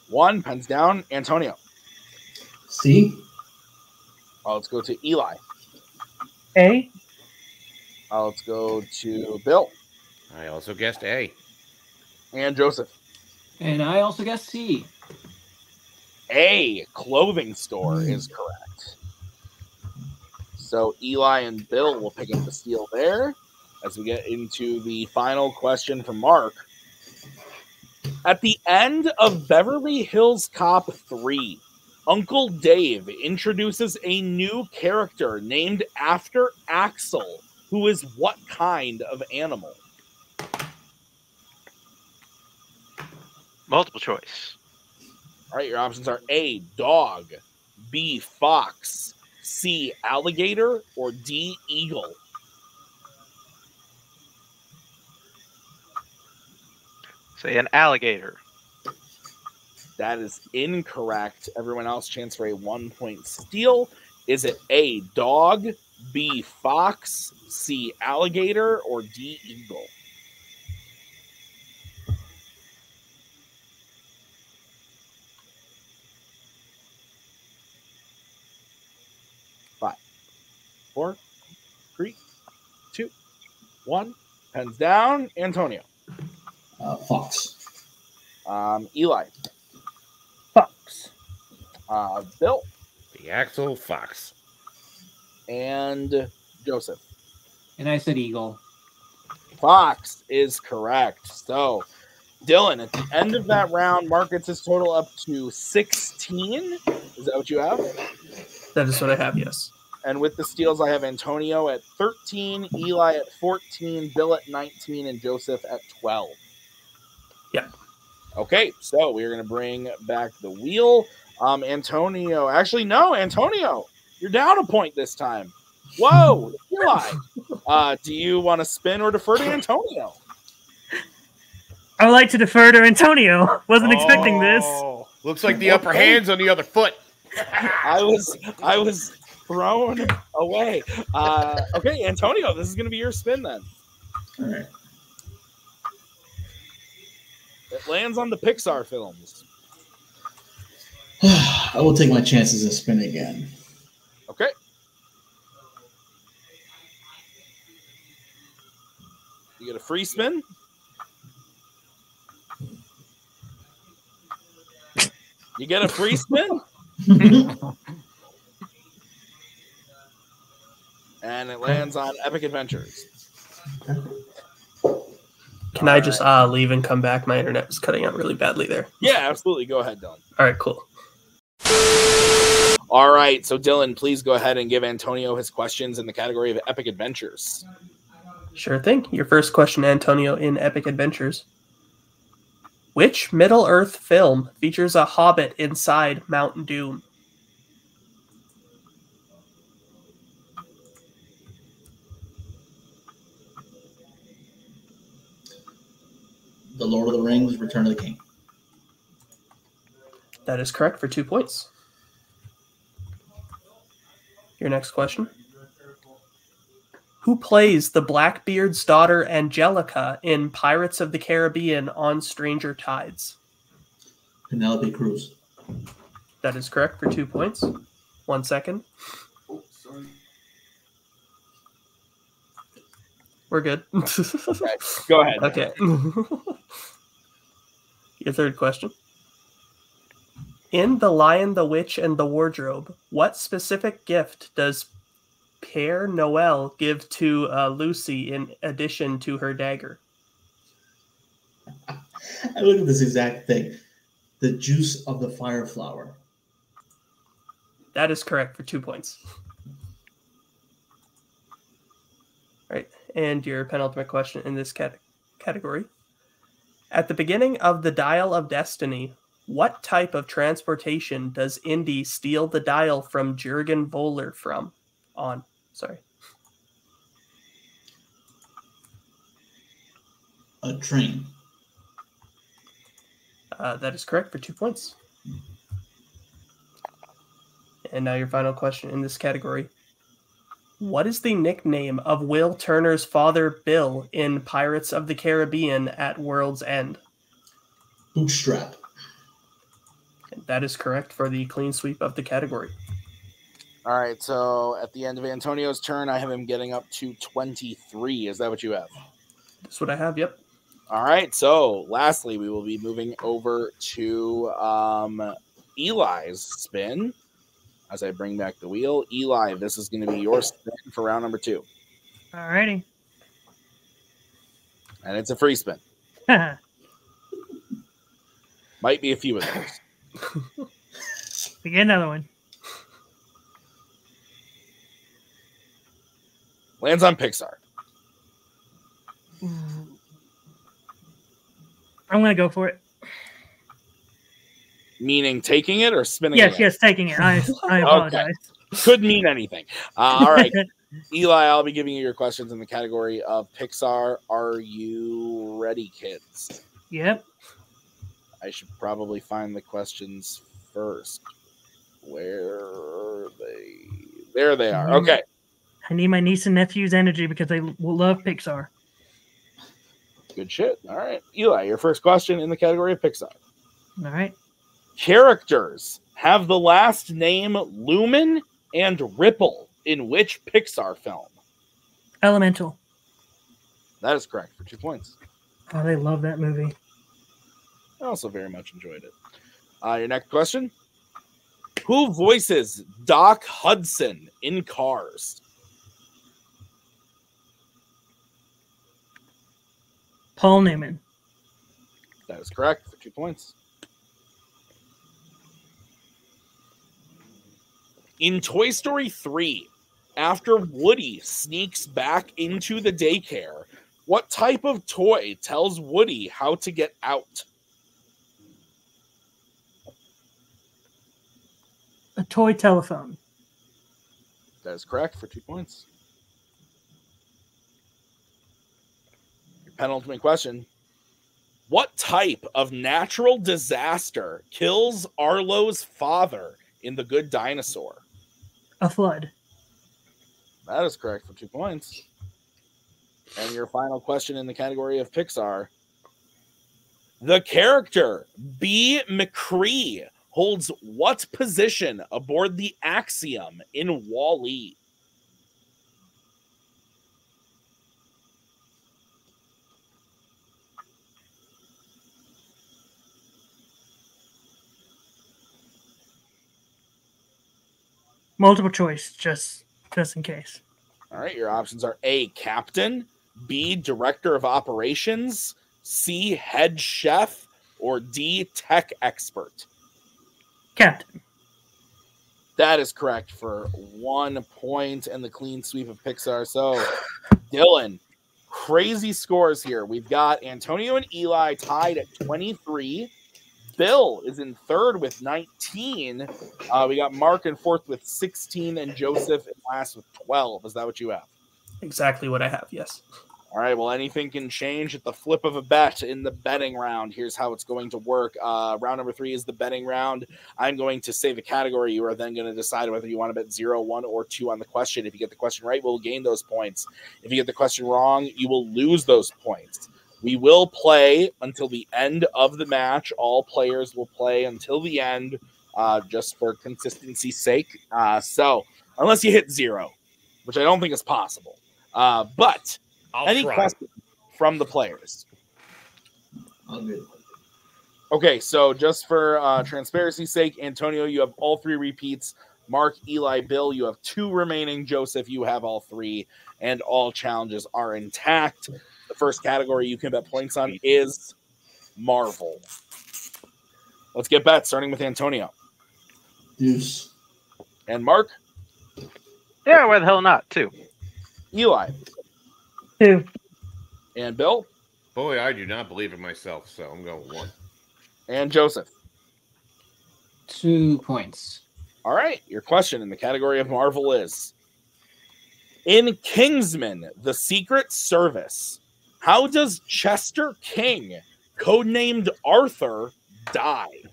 Speaker 3: 1. Pens down. Antonio.
Speaker 1: C.
Speaker 3: Let's go to Eli.
Speaker 6: A.
Speaker 3: Let's go to Bill.
Speaker 7: I also guessed A.
Speaker 3: And Joseph.
Speaker 2: And I also guess C.
Speaker 3: A, clothing store is correct. So Eli and Bill will pick up the steal there as we get into the final question from Mark. At the end of Beverly Hills Cop 3, Uncle Dave introduces a new character named after Axel, who is what kind of animal?
Speaker 5: Multiple choice.
Speaker 3: All right, your options are A, dog, B, fox, C, alligator, or D, eagle.
Speaker 5: Say an alligator.
Speaker 3: That is incorrect. Everyone else, chance for a 1-point steal. Is it A, dog, B, fox, C, alligator, or D, eagle? Five, 4, 3, 2, 1. Pens down. Antonio.
Speaker 1: Fox.
Speaker 3: Eli.
Speaker 6: Fox.
Speaker 3: Bill.
Speaker 7: The Axel Fox.
Speaker 3: And Joseph.
Speaker 2: And I said eagle.
Speaker 3: Fox is correct. So, Dylan, at the end of that round, Mark gets his total up to 16. Is that what you have?
Speaker 4: That is what I have, yes.
Speaker 3: And with the steals, I have Antonio at 13, Eli at 14, Bill at 19, and Joseph at 12.
Speaker 4: Yeah.
Speaker 3: Okay, so we're going to bring back the wheel. Antonio. Actually, no, Antonio. You're down a point this time. Whoa, Eli. Do you want to spin or defer to Antonio?
Speaker 6: I would like to defer to Antonio. Wasn't expecting this.
Speaker 7: Looks like the upper hand's on the other foot.
Speaker 3: I was thrown away. Okay, Antonio, this is going to be your spin then.
Speaker 1: All right.
Speaker 3: It lands on the Pixar films.
Speaker 1: I will take my chances and spin again.
Speaker 3: Okay. You get a free spin. You get a free spin. And it lands on Epic Adventures.
Speaker 4: Can I just leave and come back? My internet was cutting out really badly there.
Speaker 3: Yeah, absolutely. Go ahead, Dylan.
Speaker 4: All right, cool.
Speaker 3: All right, so Dylan, please go ahead and give Antonio his questions in the category of Epic Adventures.
Speaker 4: Sure thing. Your first question, Antonio, in Epic Adventures. Which Middle-earth film features a hobbit inside Mount Doom?
Speaker 1: The Lord of the Rings, Return of the King.
Speaker 4: That is correct for 2 points. Your next question. Who plays the Blackbeard's daughter Angelica in Pirates of the Caribbean on Stranger Tides?
Speaker 1: Penelope Cruz.
Speaker 4: That is correct for 2 points. 1 second.
Speaker 3: Oh, sorry.
Speaker 4: We're good.
Speaker 3: Okay, go ahead.
Speaker 4: Okay. Your third question. In The Lion, the Witch, and the Wardrobe, what specific gift does Père Noël give to Lucy in addition to her dagger?
Speaker 1: I look at this exact thing. The juice of the fire flower.
Speaker 4: That is correct for 2 points. All right, and your penultimate question in this category. At the beginning of the Dial of Destiny, what type of transportation does Indy steal the dial from Jurgen Voller from?
Speaker 1: A train.
Speaker 4: That is correct for 2 points. And now your final question in this category. What is the nickname of Will Turner's father, Bill, in Pirates of the Caribbean at World's End?
Speaker 1: Bootstrap.
Speaker 4: That is correct for the clean sweep of the category.
Speaker 3: All right, so at the end of Antonio's turn, I have him getting up to 23. Is that what you have?
Speaker 4: That's what I have, yep.
Speaker 3: All right, so lastly, we will be moving over to Eli's spin as I bring back the wheel. Eli, this is going to be your spin for round number 2.
Speaker 6: Alrighty.
Speaker 3: And it's a free spin. Might be a few of those.
Speaker 6: We get another one.
Speaker 3: Lands on Pixar.
Speaker 6: I'm going to go for it.
Speaker 3: Meaning taking it or spinning
Speaker 6: Yes,
Speaker 3: it?
Speaker 6: yes, taking it. I apologize.
Speaker 3: Could mean anything. All right. Eli, I'll be giving you your questions in the category of Pixar. Are you ready, kids?
Speaker 6: Yep.
Speaker 3: I should probably find the questions first. Where are they? There they are. Okay.
Speaker 6: I need my niece and nephew's energy because they will love Pixar.
Speaker 3: Good shit. All right. Eli, your first question in the category of Pixar.
Speaker 6: All right.
Speaker 3: Characters have the last name Lumen and Ripple in which Pixar film?
Speaker 6: Elemental.
Speaker 3: That is correct for 2 points.
Speaker 6: Oh, they love that movie.
Speaker 3: I also very much enjoyed it. Your next question. Who voices Doc Hudson in Cars?
Speaker 6: Paul Newman.
Speaker 3: That is correct for 2 points. In Toy Story 3, after Woody sneaks back into the daycare, what type of toy tells Woody how to get out?
Speaker 6: A toy telephone.
Speaker 3: That is correct for 2 points. Your penultimate question. What type of natural disaster kills Arlo's father in The Good Dinosaur?
Speaker 6: A flood.
Speaker 3: That is correct for 2 points. And your final question in the category of Pixar. The character B. McCree holds what position aboard the Axiom in Wall-E?
Speaker 6: Multiple choice, just in case.
Speaker 3: All right, your options are A, captain, B, director of operations, C, head chef, or D, tech expert.
Speaker 6: Captain.
Speaker 3: That is correct for 1 point and the clean sweep of Pixar. So, Dylan, crazy scores here. We've got Antonio and Eli tied at 23. Bill is in third with 19. We got Mark in fourth with 16 and Joseph in last with 12. Is that what you have?
Speaker 4: Exactly what I have, yes.
Speaker 3: All right, well, anything can change at the flip of a bet in the betting round. Here's how it's going to work. Round number 3 is the betting round. I'm going to say the category. You are then going to decide whether you want to bet 0, 1, or 2 on the question. If you get the question right, we'll gain those points. If you get the question wrong, you will lose those points. We will play until the end of the match. All players will play until the end, just for consistency's sake. So, unless you hit 0, which I don't think is possible. But any questions from the players? Okay, so just for transparency's sake, Antonio, you have all 3 repeats. Mark, Eli, Bill, you have 2 remaining. Joseph, you have all 3, and all challenges are intact. The first category you can bet points on is Marvel. Let's get bets, starting with Antonio.
Speaker 1: Deuce.
Speaker 3: And Mark?
Speaker 5: Yeah, why the hell not? 2.
Speaker 3: Eli?
Speaker 6: 2.
Speaker 3: And Bill?
Speaker 7: Boy, I do not believe in myself, so I'm going 1.
Speaker 3: And Joseph?
Speaker 2: 2 points.
Speaker 3: All right, your question in the category of Marvel is, in Kingsman, The Secret Service, how does Chester King, codenamed Arthur, die?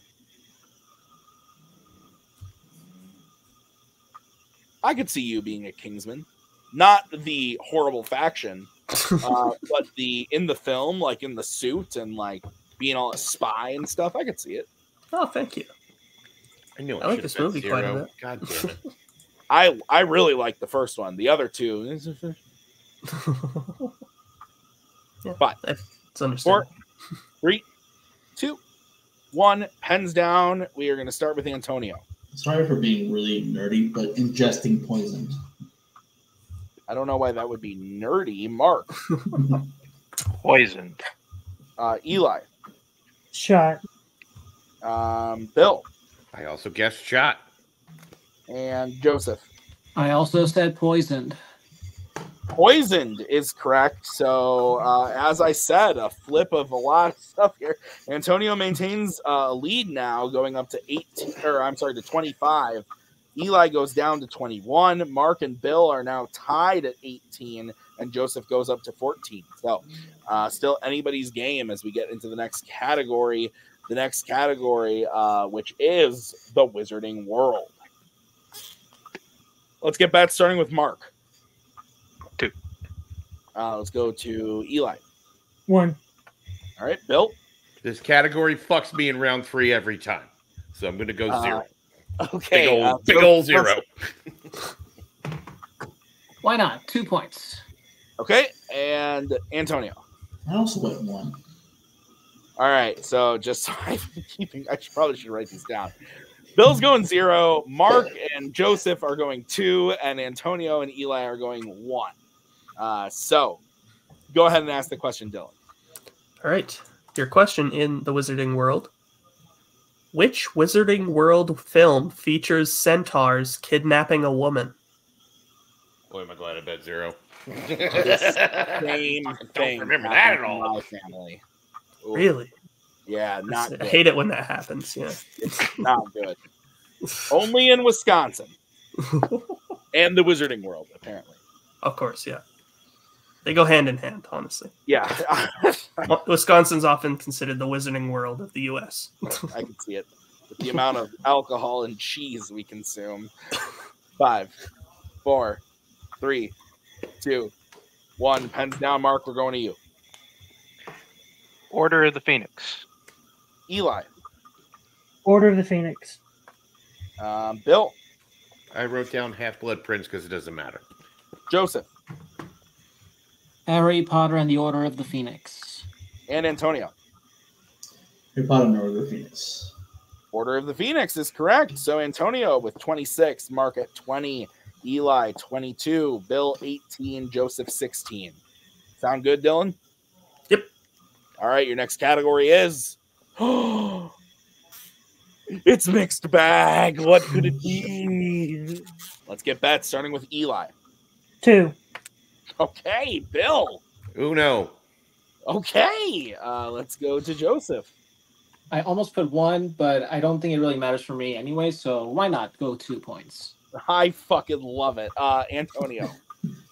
Speaker 3: I could see you being a Kingsman. Not the horrible faction, but in the film, like in the suit and like being all a spy and stuff. I could see it.
Speaker 4: Oh, thank you.
Speaker 7: I knew
Speaker 4: I like this movie quite a bit.
Speaker 7: God damn it.
Speaker 3: I really like the first one. The other 2.
Speaker 4: Yeah,
Speaker 3: but
Speaker 4: it's understandable.
Speaker 3: 4, 3, 2, 1. Pens down. We are going to start with Antonio.
Speaker 1: Sorry for being really nerdy, but ingesting poison.
Speaker 3: I don't know why that would be nerdy. Mark.
Speaker 5: Poisoned.
Speaker 3: Eli.
Speaker 6: Shot.
Speaker 3: Bill.
Speaker 7: I also guessed shot.
Speaker 3: And Joseph.
Speaker 2: I also said poisoned.
Speaker 3: Poisoned is correct. So, as I said, a flip of a lot of stuff here. Antonio maintains a lead now, going up to 25. Eli goes down to 21. Mark and Bill are now tied at 18, and Joseph goes up to 14. So, still anybody's game as we get into the next category. The next category, which is the Wizarding World. Let's get bets starting with Mark.
Speaker 5: 2.
Speaker 3: Let's go to Eli.
Speaker 6: 1.
Speaker 3: All right, Bill.
Speaker 7: This category fucks me in round 3 every time, so I'm going to go 0.
Speaker 3: Okay.
Speaker 7: Big old 0.
Speaker 2: Why not? 2 points.
Speaker 3: Okay, and Antonio.
Speaker 1: I also went 1.
Speaker 3: All right, so just so I probably should write these down. Bill's going 0. Mark and Joseph are going 2, and Antonio and Eli are going 1. So go ahead and ask the question, Dylan.
Speaker 4: All right. Your question in the Wizarding World. Which Wizarding World film features centaurs kidnapping a woman?
Speaker 7: Boy, am I glad I bet 0.
Speaker 3: Same thing.
Speaker 7: Don't remember that at all.
Speaker 3: My family. Ooh.
Speaker 4: Really?
Speaker 3: Yeah, not good.
Speaker 4: I hate it when that happens. Yeah.
Speaker 3: It's not good. Only in Wisconsin. And the Wizarding World, apparently.
Speaker 4: Of course, yeah. They go hand in hand, honestly.
Speaker 3: Yeah.
Speaker 4: Wisconsin's often considered the wizarding world of the U.S.
Speaker 3: I can see it. With the amount of alcohol and cheese we consume. 5, 4, 3, 2, 1. Pens down, Mark. We're going to you.
Speaker 5: Order of the Phoenix.
Speaker 3: Eli.
Speaker 6: Order of the Phoenix.
Speaker 3: Bill.
Speaker 7: I wrote down Half-Blood Prince because it doesn't matter.
Speaker 3: Joseph.
Speaker 2: Harry Potter and the Order of the Phoenix.
Speaker 3: And Antonio.
Speaker 1: Harry Potter and the Order of the Phoenix.
Speaker 3: Order of the Phoenix is correct. So Antonio with 26, Mark at 20, Eli 22, Bill 18, Joseph 16. Sound good, Dylan?
Speaker 4: Yep.
Speaker 3: All right, your next category is it's mixed bag. What could it be? Let's get bets, starting with Eli.
Speaker 6: 2.
Speaker 3: Okay, Bill.
Speaker 7: Uno.
Speaker 3: Okay, let's go to Joseph.
Speaker 2: I almost put 1, but I don't think it really matters for me anyway, so why not go 2 points?
Speaker 3: I fucking love it. Antonio.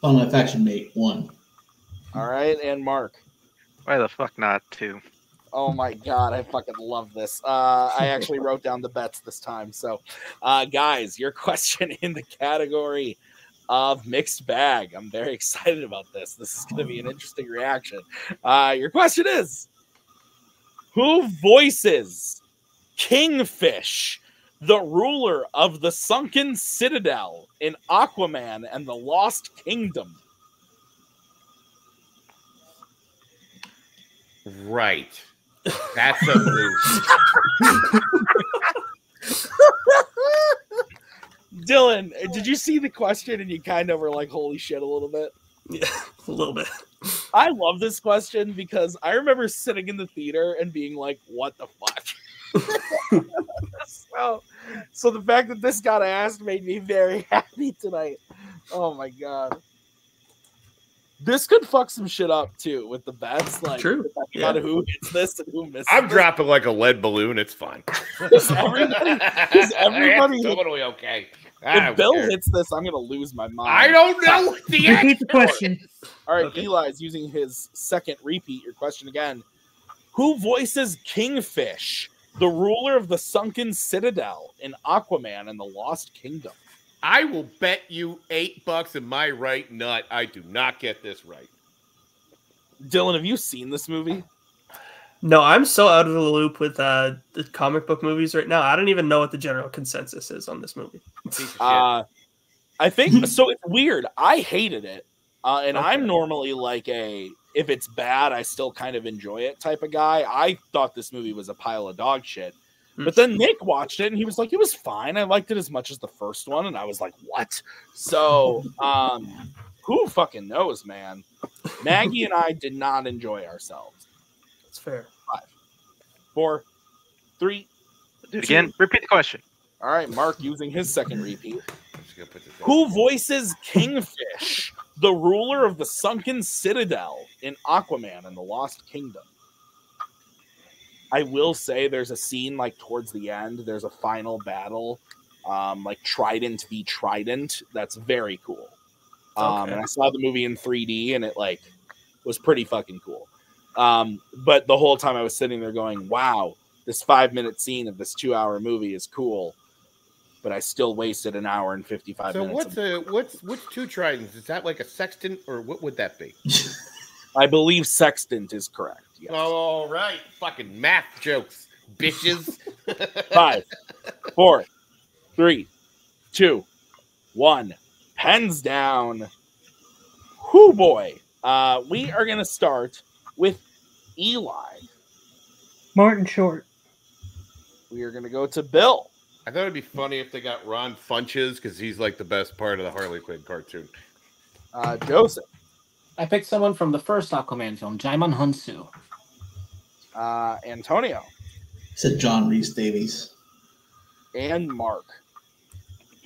Speaker 1: On my faction mate, 1.
Speaker 3: All right, and Mark.
Speaker 5: Why the fuck not 2?
Speaker 3: Oh my god, I fucking love this. I actually wrote down the bets this time. So, guys, your question in the category of mixed bag. I'm very excited about this. This is going to be an interesting reaction. Your question is, who voices Kingfish, the ruler of the sunken citadel in Aquaman and the Lost Kingdom?
Speaker 7: Right. That's a move.
Speaker 3: Dylan, did you see the question and you kind of were like, holy shit, a little bit?
Speaker 4: Yeah, a little bit.
Speaker 3: I love this question because I remember sitting in the theater and being like, what the fuck? so the fact that this got asked made me very happy tonight. Oh my god. This could fuck some shit up too with the bets. Like,
Speaker 4: true.
Speaker 3: Yeah. Who hits this and who misses
Speaker 7: I'm
Speaker 3: this.
Speaker 7: dropping like a lead balloon. It's fine.
Speaker 3: Is everybody
Speaker 7: totally okay.
Speaker 3: If Bill hits this, I'm gonna lose my mind.
Speaker 7: I don't know the answer.
Speaker 6: Repeat the question.
Speaker 3: All right,
Speaker 4: Okay.
Speaker 3: Eli's using his second repeat. Your question again. Who voices Kingfish, the ruler of the sunken citadel in Aquaman and the Lost Kingdom?
Speaker 7: I will bet you $8 in my right nut. I do not get this right.
Speaker 3: Dylan, have you seen this movie?
Speaker 4: No, I'm so out of the loop with the comic book movies right now. I don't even know what the general consensus is on this movie.
Speaker 7: Piece of shit.
Speaker 3: I think so. It's weird. I hated it, and
Speaker 4: Okay.
Speaker 3: I'm normally like if it's bad, I still kind of enjoy it type of guy. I thought this movie was a pile of dog shit. But then Nick watched it and he was like, it was fine. I liked it as much as the first one. And I was like, what? So, who fucking knows, man? Maggie and I did not enjoy ourselves.
Speaker 4: It's fair.
Speaker 3: 5, 4, 3.
Speaker 5: Do it again. Repeat the question.
Speaker 3: All right, Mark using his second repeat.
Speaker 7: I'm just gonna put this
Speaker 3: Who voices Kingfish, the ruler of the sunken citadel in Aquaman and the Lost Kingdom? I will say there's a scene like towards the end. There's a final battle, like Trident v Trident. That's very cool.
Speaker 4: Okay.
Speaker 3: And I saw the movie in 3D, and it like was pretty fucking cool. But the whole time I was sitting there going, "Wow, this 5-minute scene of this 2-hour movie is cool." But I still wasted an hour and 55
Speaker 7: So
Speaker 3: minutes.
Speaker 7: what's 2 tridents? Is that like a sextant or what would that be?
Speaker 3: I believe sextant is correct. Yes.
Speaker 7: All right, fucking math jokes, bitches.
Speaker 3: 5, 4, 3, 2, 1. Pens down. Whoo boy. We are gonna start with Eli.
Speaker 6: Martin Short.
Speaker 3: We are gonna go to Bill.
Speaker 7: I thought it'd be funny if they got Ron Funches because he's like the best part of the Harley Quinn cartoon.
Speaker 3: Joseph.
Speaker 2: I picked someone from the first Aquaman film, Jaimon Hunsu.
Speaker 3: Antonio.
Speaker 1: Said John Rhys Davies.
Speaker 3: And Mark.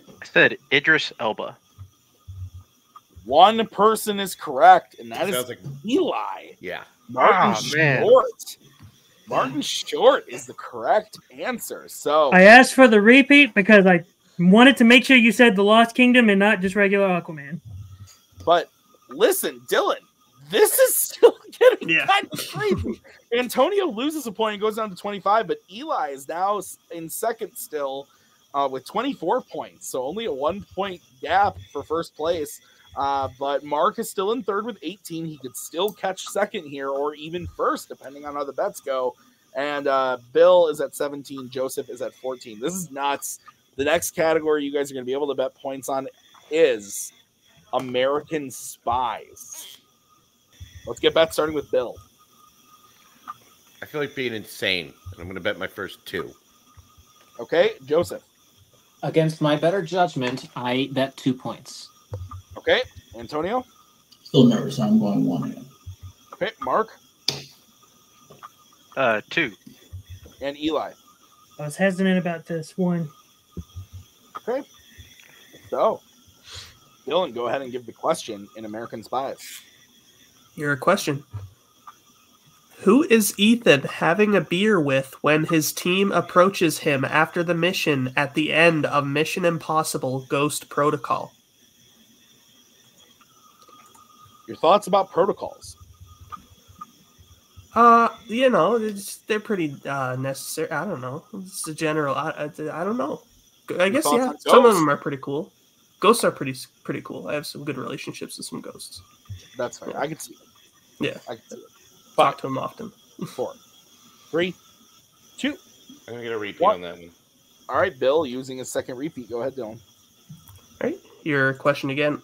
Speaker 5: I said Idris Elba.
Speaker 3: One person is correct, and that is
Speaker 7: Sounds like
Speaker 3: Eli.
Speaker 7: yeah.
Speaker 3: Martin
Speaker 5: man.
Speaker 3: Short. Martin Short is the correct answer. So
Speaker 6: I asked for the repeat because I wanted to make sure you said the Lost Kingdom and not just regular Aquaman.
Speaker 3: but listen, Dylan, This is still getting
Speaker 4: Yeah.
Speaker 3: kind of crazy. Antonio loses a point and goes down to 25, but Eli is now in second still with 24 points. So only a 1 point gap for first place. But Mark is still in third with 18. He could still catch second here or even first, depending on how the bets go. And Bill is at 17. Joseph is at 14. This is nuts. The next category you guys are going to be able to bet points on is American Spies. Let's get bets starting with Bill.
Speaker 7: I feel like being insane, and I'm going to bet my first 2.
Speaker 3: Okay, Joseph.
Speaker 2: Against my better judgment, I bet 2 points.
Speaker 3: Okay, Antonio.
Speaker 1: Still nervous, so I'm going 1 again.
Speaker 3: Okay, Mark
Speaker 5: 2.
Speaker 3: and Eli.
Speaker 6: I was hesitant about this one.
Speaker 3: Okay. So, Dylan, go ahead and give the question in American Spies.
Speaker 4: Your question. Who is Ethan having a beer with when his team approaches him after the mission at the end of Mission Impossible Ghost Protocol?
Speaker 3: Your thoughts about protocols?
Speaker 4: They're pretty necessary. I don't know. It's a general. I don't know. I guess
Speaker 3: thoughts
Speaker 4: yeah.
Speaker 3: on
Speaker 4: Some of
Speaker 3: ghosts?
Speaker 4: them are pretty cool. Ghosts are pretty cool. I have some good relationships with some ghosts.
Speaker 3: That's fair. I can see it.
Speaker 4: Yeah,
Speaker 3: I can see it.
Speaker 4: talk to them often.
Speaker 3: 4, 3, 2.
Speaker 7: I'm going to get a repeat
Speaker 3: What?
Speaker 7: on that one.
Speaker 3: All right, Bill, using a second repeat. Go ahead, Dylan.
Speaker 4: All right, your question again.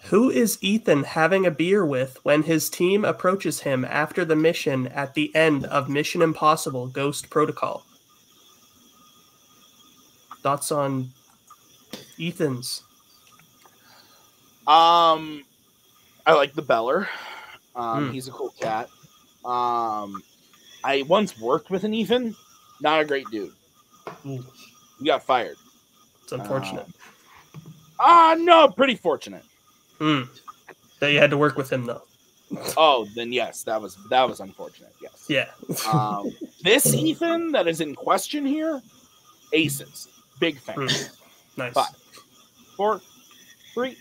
Speaker 4: Who is Ethan having a beer with when his team approaches him after the mission at the end of Mission Impossible Ghost Protocol? Thoughts on Ethan's?
Speaker 3: I like the Beller. He's a cool cat. I once worked with an Ethan. Not a great dude. He got fired.
Speaker 4: It's unfortunate.
Speaker 3: No, pretty fortunate.
Speaker 4: That you had to work with him though.
Speaker 3: Oh, then yes, that was unfortunate. Yes.
Speaker 4: Yeah.
Speaker 3: This Ethan that is in question here, aces. Big fan.
Speaker 4: Nice.
Speaker 3: 5, 4, 3,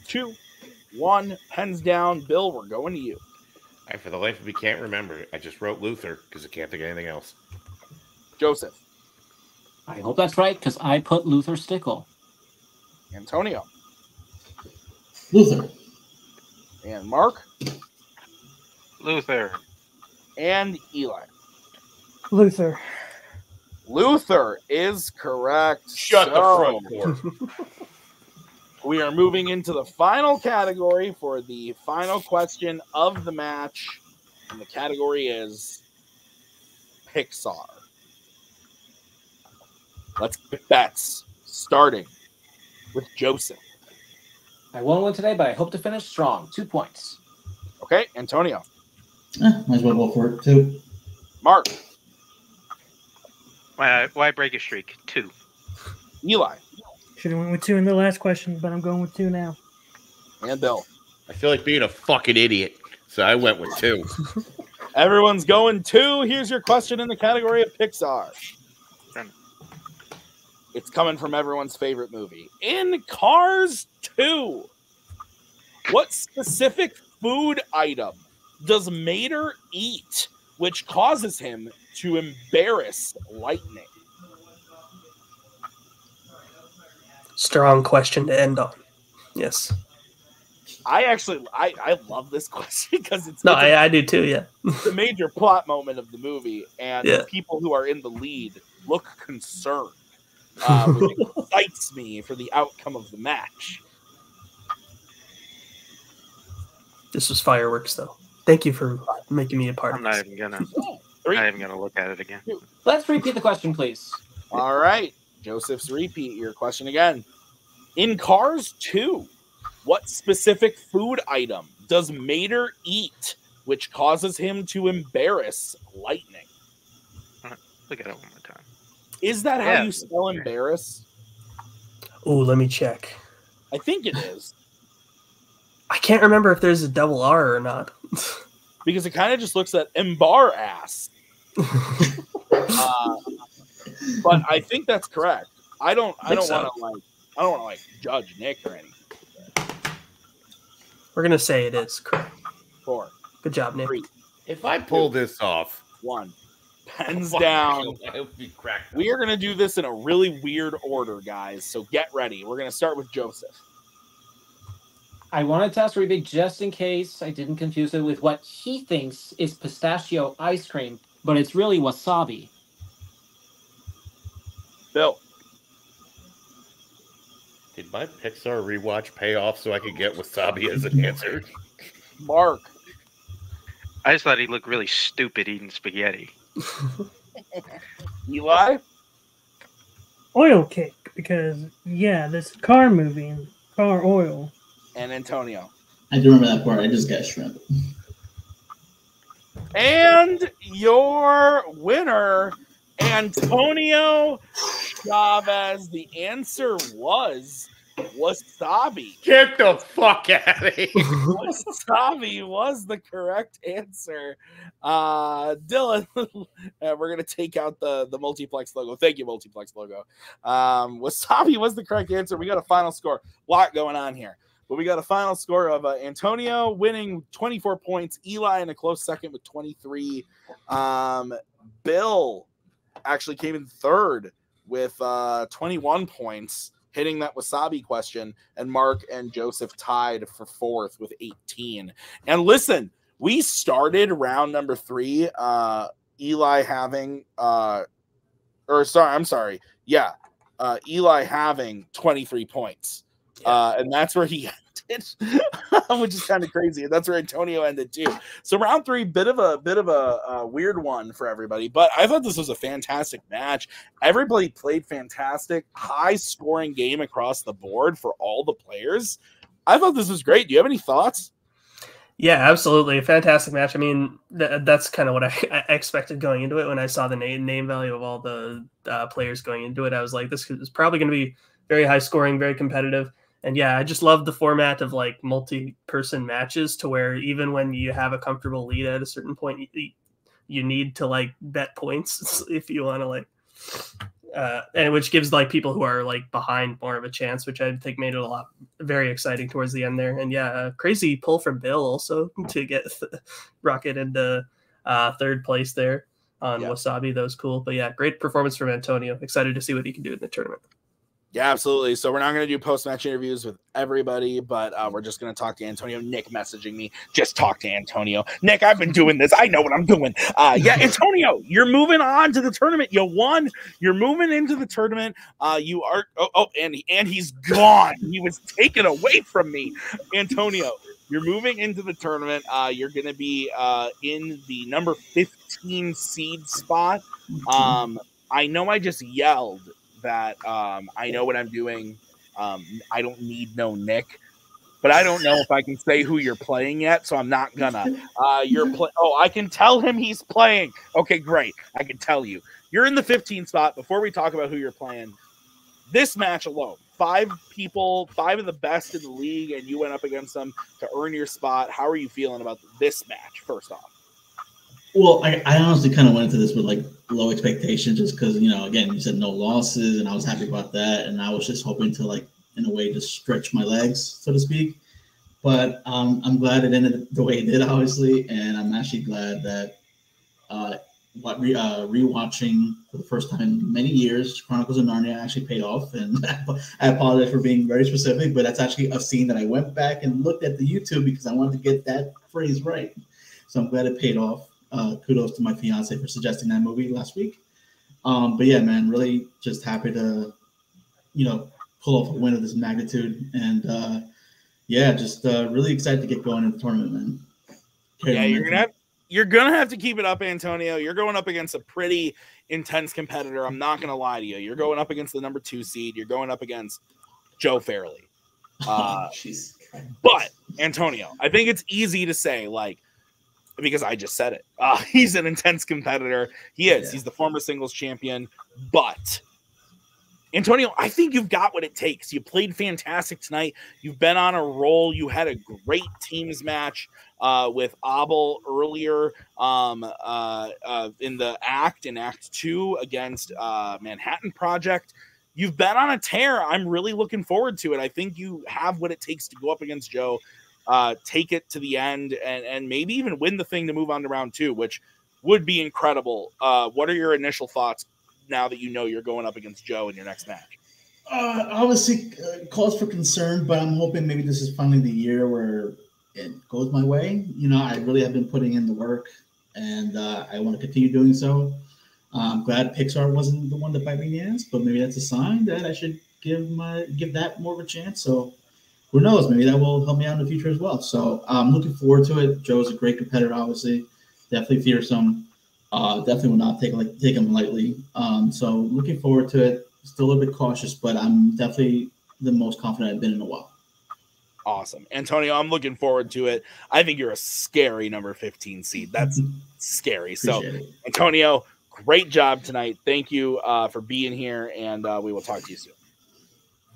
Speaker 3: 2, 1. Pens down. Bill, we're going to you.
Speaker 7: For the life of me, can't remember. I just wrote Luther because I can't think of anything else.
Speaker 3: Joseph.
Speaker 2: I hope that's right, because I put Luther Stickle.
Speaker 3: Antonio.
Speaker 1: Luther.
Speaker 3: And Mark.
Speaker 5: Luther.
Speaker 3: And Eli.
Speaker 6: Luther.
Speaker 3: Luther is correct.
Speaker 7: Shut the front door.
Speaker 3: We are moving into the final category for the final question of the match. And the category is Pixar. Let's get bets, starting with Joseph.
Speaker 2: I won one today, but I hope to finish strong. 2 points.
Speaker 3: Okay, Antonio.
Speaker 1: Might as well go for it, 2.
Speaker 3: Mark.
Speaker 5: Why break a streak? 2.
Speaker 3: Eli.
Speaker 6: Should have went with 2 in the last question, but I'm going with 2 now.
Speaker 3: And Bill.
Speaker 7: I feel like being a fucking idiot, so I went with 2.
Speaker 3: Everyone's going 2. Here's your question in the category of Pixar. It's coming from everyone's favorite movie. In Cars 2, what specific food item does Mater eat which causes him to embarrass Lightning?
Speaker 4: Strong question to end on. Yes.
Speaker 3: I love this question because it's
Speaker 4: I do too, yeah.
Speaker 3: the major plot moment of the movie, and
Speaker 4: Yeah.
Speaker 3: the people who are in the lead look concerned, which excites me for the outcome of the match.
Speaker 4: This was fireworks, though. Thank you for making me a part
Speaker 5: I'm
Speaker 4: of
Speaker 5: not
Speaker 4: this.
Speaker 5: even gonna.
Speaker 3: 3.
Speaker 5: Not even gonna look at it again.
Speaker 2: Let's repeat the question, please.
Speaker 3: All right, Joseph's repeat. Your question again. In Cars 2, what specific food item does Mater eat which causes him to embarrass Lightning?
Speaker 5: Look at it one more time.
Speaker 3: Is that how you spell embarrass?
Speaker 4: Oh, let me check.
Speaker 3: I think it is.
Speaker 4: I can't remember if there's a double R or not.
Speaker 3: Because it kind of just looks at embar ass. But I think that's correct. I don't want to judge Nick or anything.
Speaker 4: We're gonna say it is correct.
Speaker 3: 4,
Speaker 4: Good job, Nick.
Speaker 3: 3,
Speaker 7: If I pull this off,
Speaker 3: 1. Pens down.
Speaker 7: I'll be cracked.
Speaker 3: We are going to do this in a really weird order, guys. So get ready. We're going to start with Joseph.
Speaker 2: I wanted to ask Rebig just in case I didn't confuse it with what he thinks is pistachio ice cream, but it's really wasabi.
Speaker 3: Bill.
Speaker 7: Did my Pixar rewatch pay off so I could get wasabi as an answer?
Speaker 3: Mark.
Speaker 5: I just thought he looked really stupid eating spaghetti.
Speaker 3: Eli.
Speaker 6: Oil cake, because, yeah, this car movie, car oil.
Speaker 3: And Antonio.
Speaker 1: I do remember that part. I just got shrimp.
Speaker 3: And your winner, Antonio Chavez. The answer was wasabi.
Speaker 7: Get the fuck out of here.
Speaker 3: Wasabi was the correct answer. Dylan, we're going to take out the Multiplex logo. Thank you, Multiplex logo. Wasabi was the correct answer. We got a final score. A lot going on here. But we got a final score of Antonio winning 24 points. Eli in a close second with 23. Bill actually came in third with 21 points, hitting that wasabi question. And Mark and Joseph tied for fourth with 18. And listen, we started round number 3. Eli having Eli having 23 points. And that's where he ended, which is kind of crazy. And that's where Antonio ended too. So round 3, bit of a weird one for everybody, but I thought this was a fantastic match. Everybody played fantastic, high scoring game across the board for all the players. I thought this was great. Do you have any thoughts?
Speaker 4: Yeah, absolutely. A fantastic match. I mean, that's kind of what I expected going into it. When I saw the name value of all the players going into it, I was like, this is probably going to be very high scoring, very competitive. And yeah, I just love the format of like multi-person matches, to where even when you have a comfortable lead at a certain point, you need to like bet points if you want to like, and which gives like people who are like behind more of a chance, which I think made it very exciting towards the end there. And yeah, a crazy pull from Bill also to get Rocket into third place there on Wasabi. That was cool. But yeah, great performance from Antonio. Excited to see what he can do in the tournament.
Speaker 3: Yeah, absolutely. So we're not going to do post-match interviews with everybody, but we're just going to talk to Antonio. Nick messaging me, just talk to Antonio. Nick, I've been doing this. I know what I'm doing. Yeah, Antonio, you're moving on to the tournament. You won. You're moving into the tournament. You are. And he's gone. He was taken away from me. Antonio, you're moving into the tournament. You're going to be in the number 15 seed spot. I know I just yelled that I know what I'm doing. I don't need no Nick, but I don't know if I can say who you're playing yet, so I'm not gonna. I can tell him he's playing. Okay, great. I can tell you. You're in the 15 spot. Before we talk about who you're playing, this match alone, 5 people, 5 of the best in the league, and you went up against them to earn your spot. How are you feeling about this match, first off?
Speaker 1: Well, I honestly kind of went into this with like low expectations, just because, again, you said no losses, and I was happy about that, and I was just hoping to, like, in a way, just stretch my legs, so to speak. But I'm glad it ended the way it did, obviously, and I'm actually glad that rewatching for the first time in many years, Chronicles of Narnia actually paid off, and I apologize for being very specific, but that's actually a scene that I went back and looked at the YouTube because I wanted to get that phrase right. So I'm glad it paid off. Kudos to my fiance for suggesting that movie last week. But yeah, man, really just happy to, pull off a win of this magnitude. And just really excited to get going in the tournament, man.
Speaker 3: You're gonna have to keep it up, Antonio. You're going up against a pretty intense competitor. I'm not gonna lie to you. You're going up against the number 2 seed. You're going up against Joe Fairley. But Antonio, I think it's easy to say, like, because I just said it. He's an intense competitor. He is. Yeah. He's the former singles champion. But, Antonio, I think you've got what it takes. You played fantastic tonight. You've been on a roll. You had a great teams match with Abel earlier in the in Act 2 against Manhattan Project. You've been on a tear. I'm really looking forward to it. I think you have what it takes to go up against Joe. take it to the end and maybe even win the thing to move on to round 2, which would be incredible. What are your initial thoughts now that you know you're going up against Joe in your next match?
Speaker 1: Obviously, cause for concern, but I'm hoping maybe this is finally the year where it goes my way. You know, I really have been putting in the work, and I want to continue doing so. I'm glad Pixar wasn't the one to bite me in the ass, but maybe that's a sign that I should give that more of a chance. So who knows? Maybe that will help me out in the future as well. So I'm looking forward to it. Joe's a great competitor, obviously, definitely fearsome. Definitely will not take him lightly. So looking forward to it. Still a little bit cautious, but I'm definitely the most confident I've been in a while.
Speaker 3: Awesome. Antonio, I'm looking forward to it. I think you're a scary number 15 seed. That's scary. So, Antonio, great job tonight. Thank you for being here, and we will talk to you soon.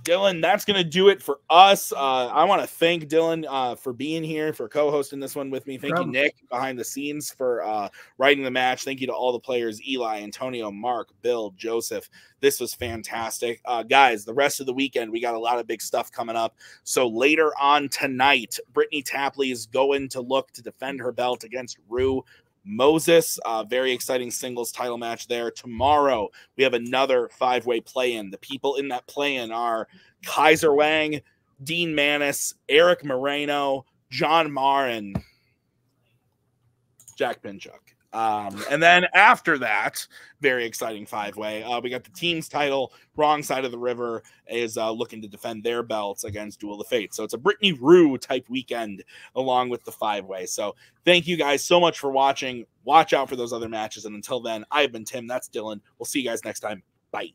Speaker 3: Dylan, that's going to do it for us. I want to thank Dylan for being here, for co-hosting this one with me. Thank you, Nick, behind the scenes for writing the match. Thank you to all the players, Eli, Antonio, Mark, Bill, Joseph. This was fantastic. Guys, the rest of the weekend, we got a lot of big stuff coming up. So later on tonight, Brittany Tapley is going to look to defend her belt against Rue Moses. Very exciting singles title match there. Tomorrow, we have another 5-way play-in. The people in that play-in are Kaiser Wang, Dean Manis, Eric Moreno, John Marr, and Jack Pinchuk. And then after that, very exciting 5-way. We got the team's title. Wrong Side of the River is looking to defend their belts against Duel of Fate. So it's a Brittany Rue type weekend along with the 5-way. So thank you guys so much for watching. Watch out for those other matches. And until then, I've been Tim. That's Dylan. We'll see you guys next time. Bye.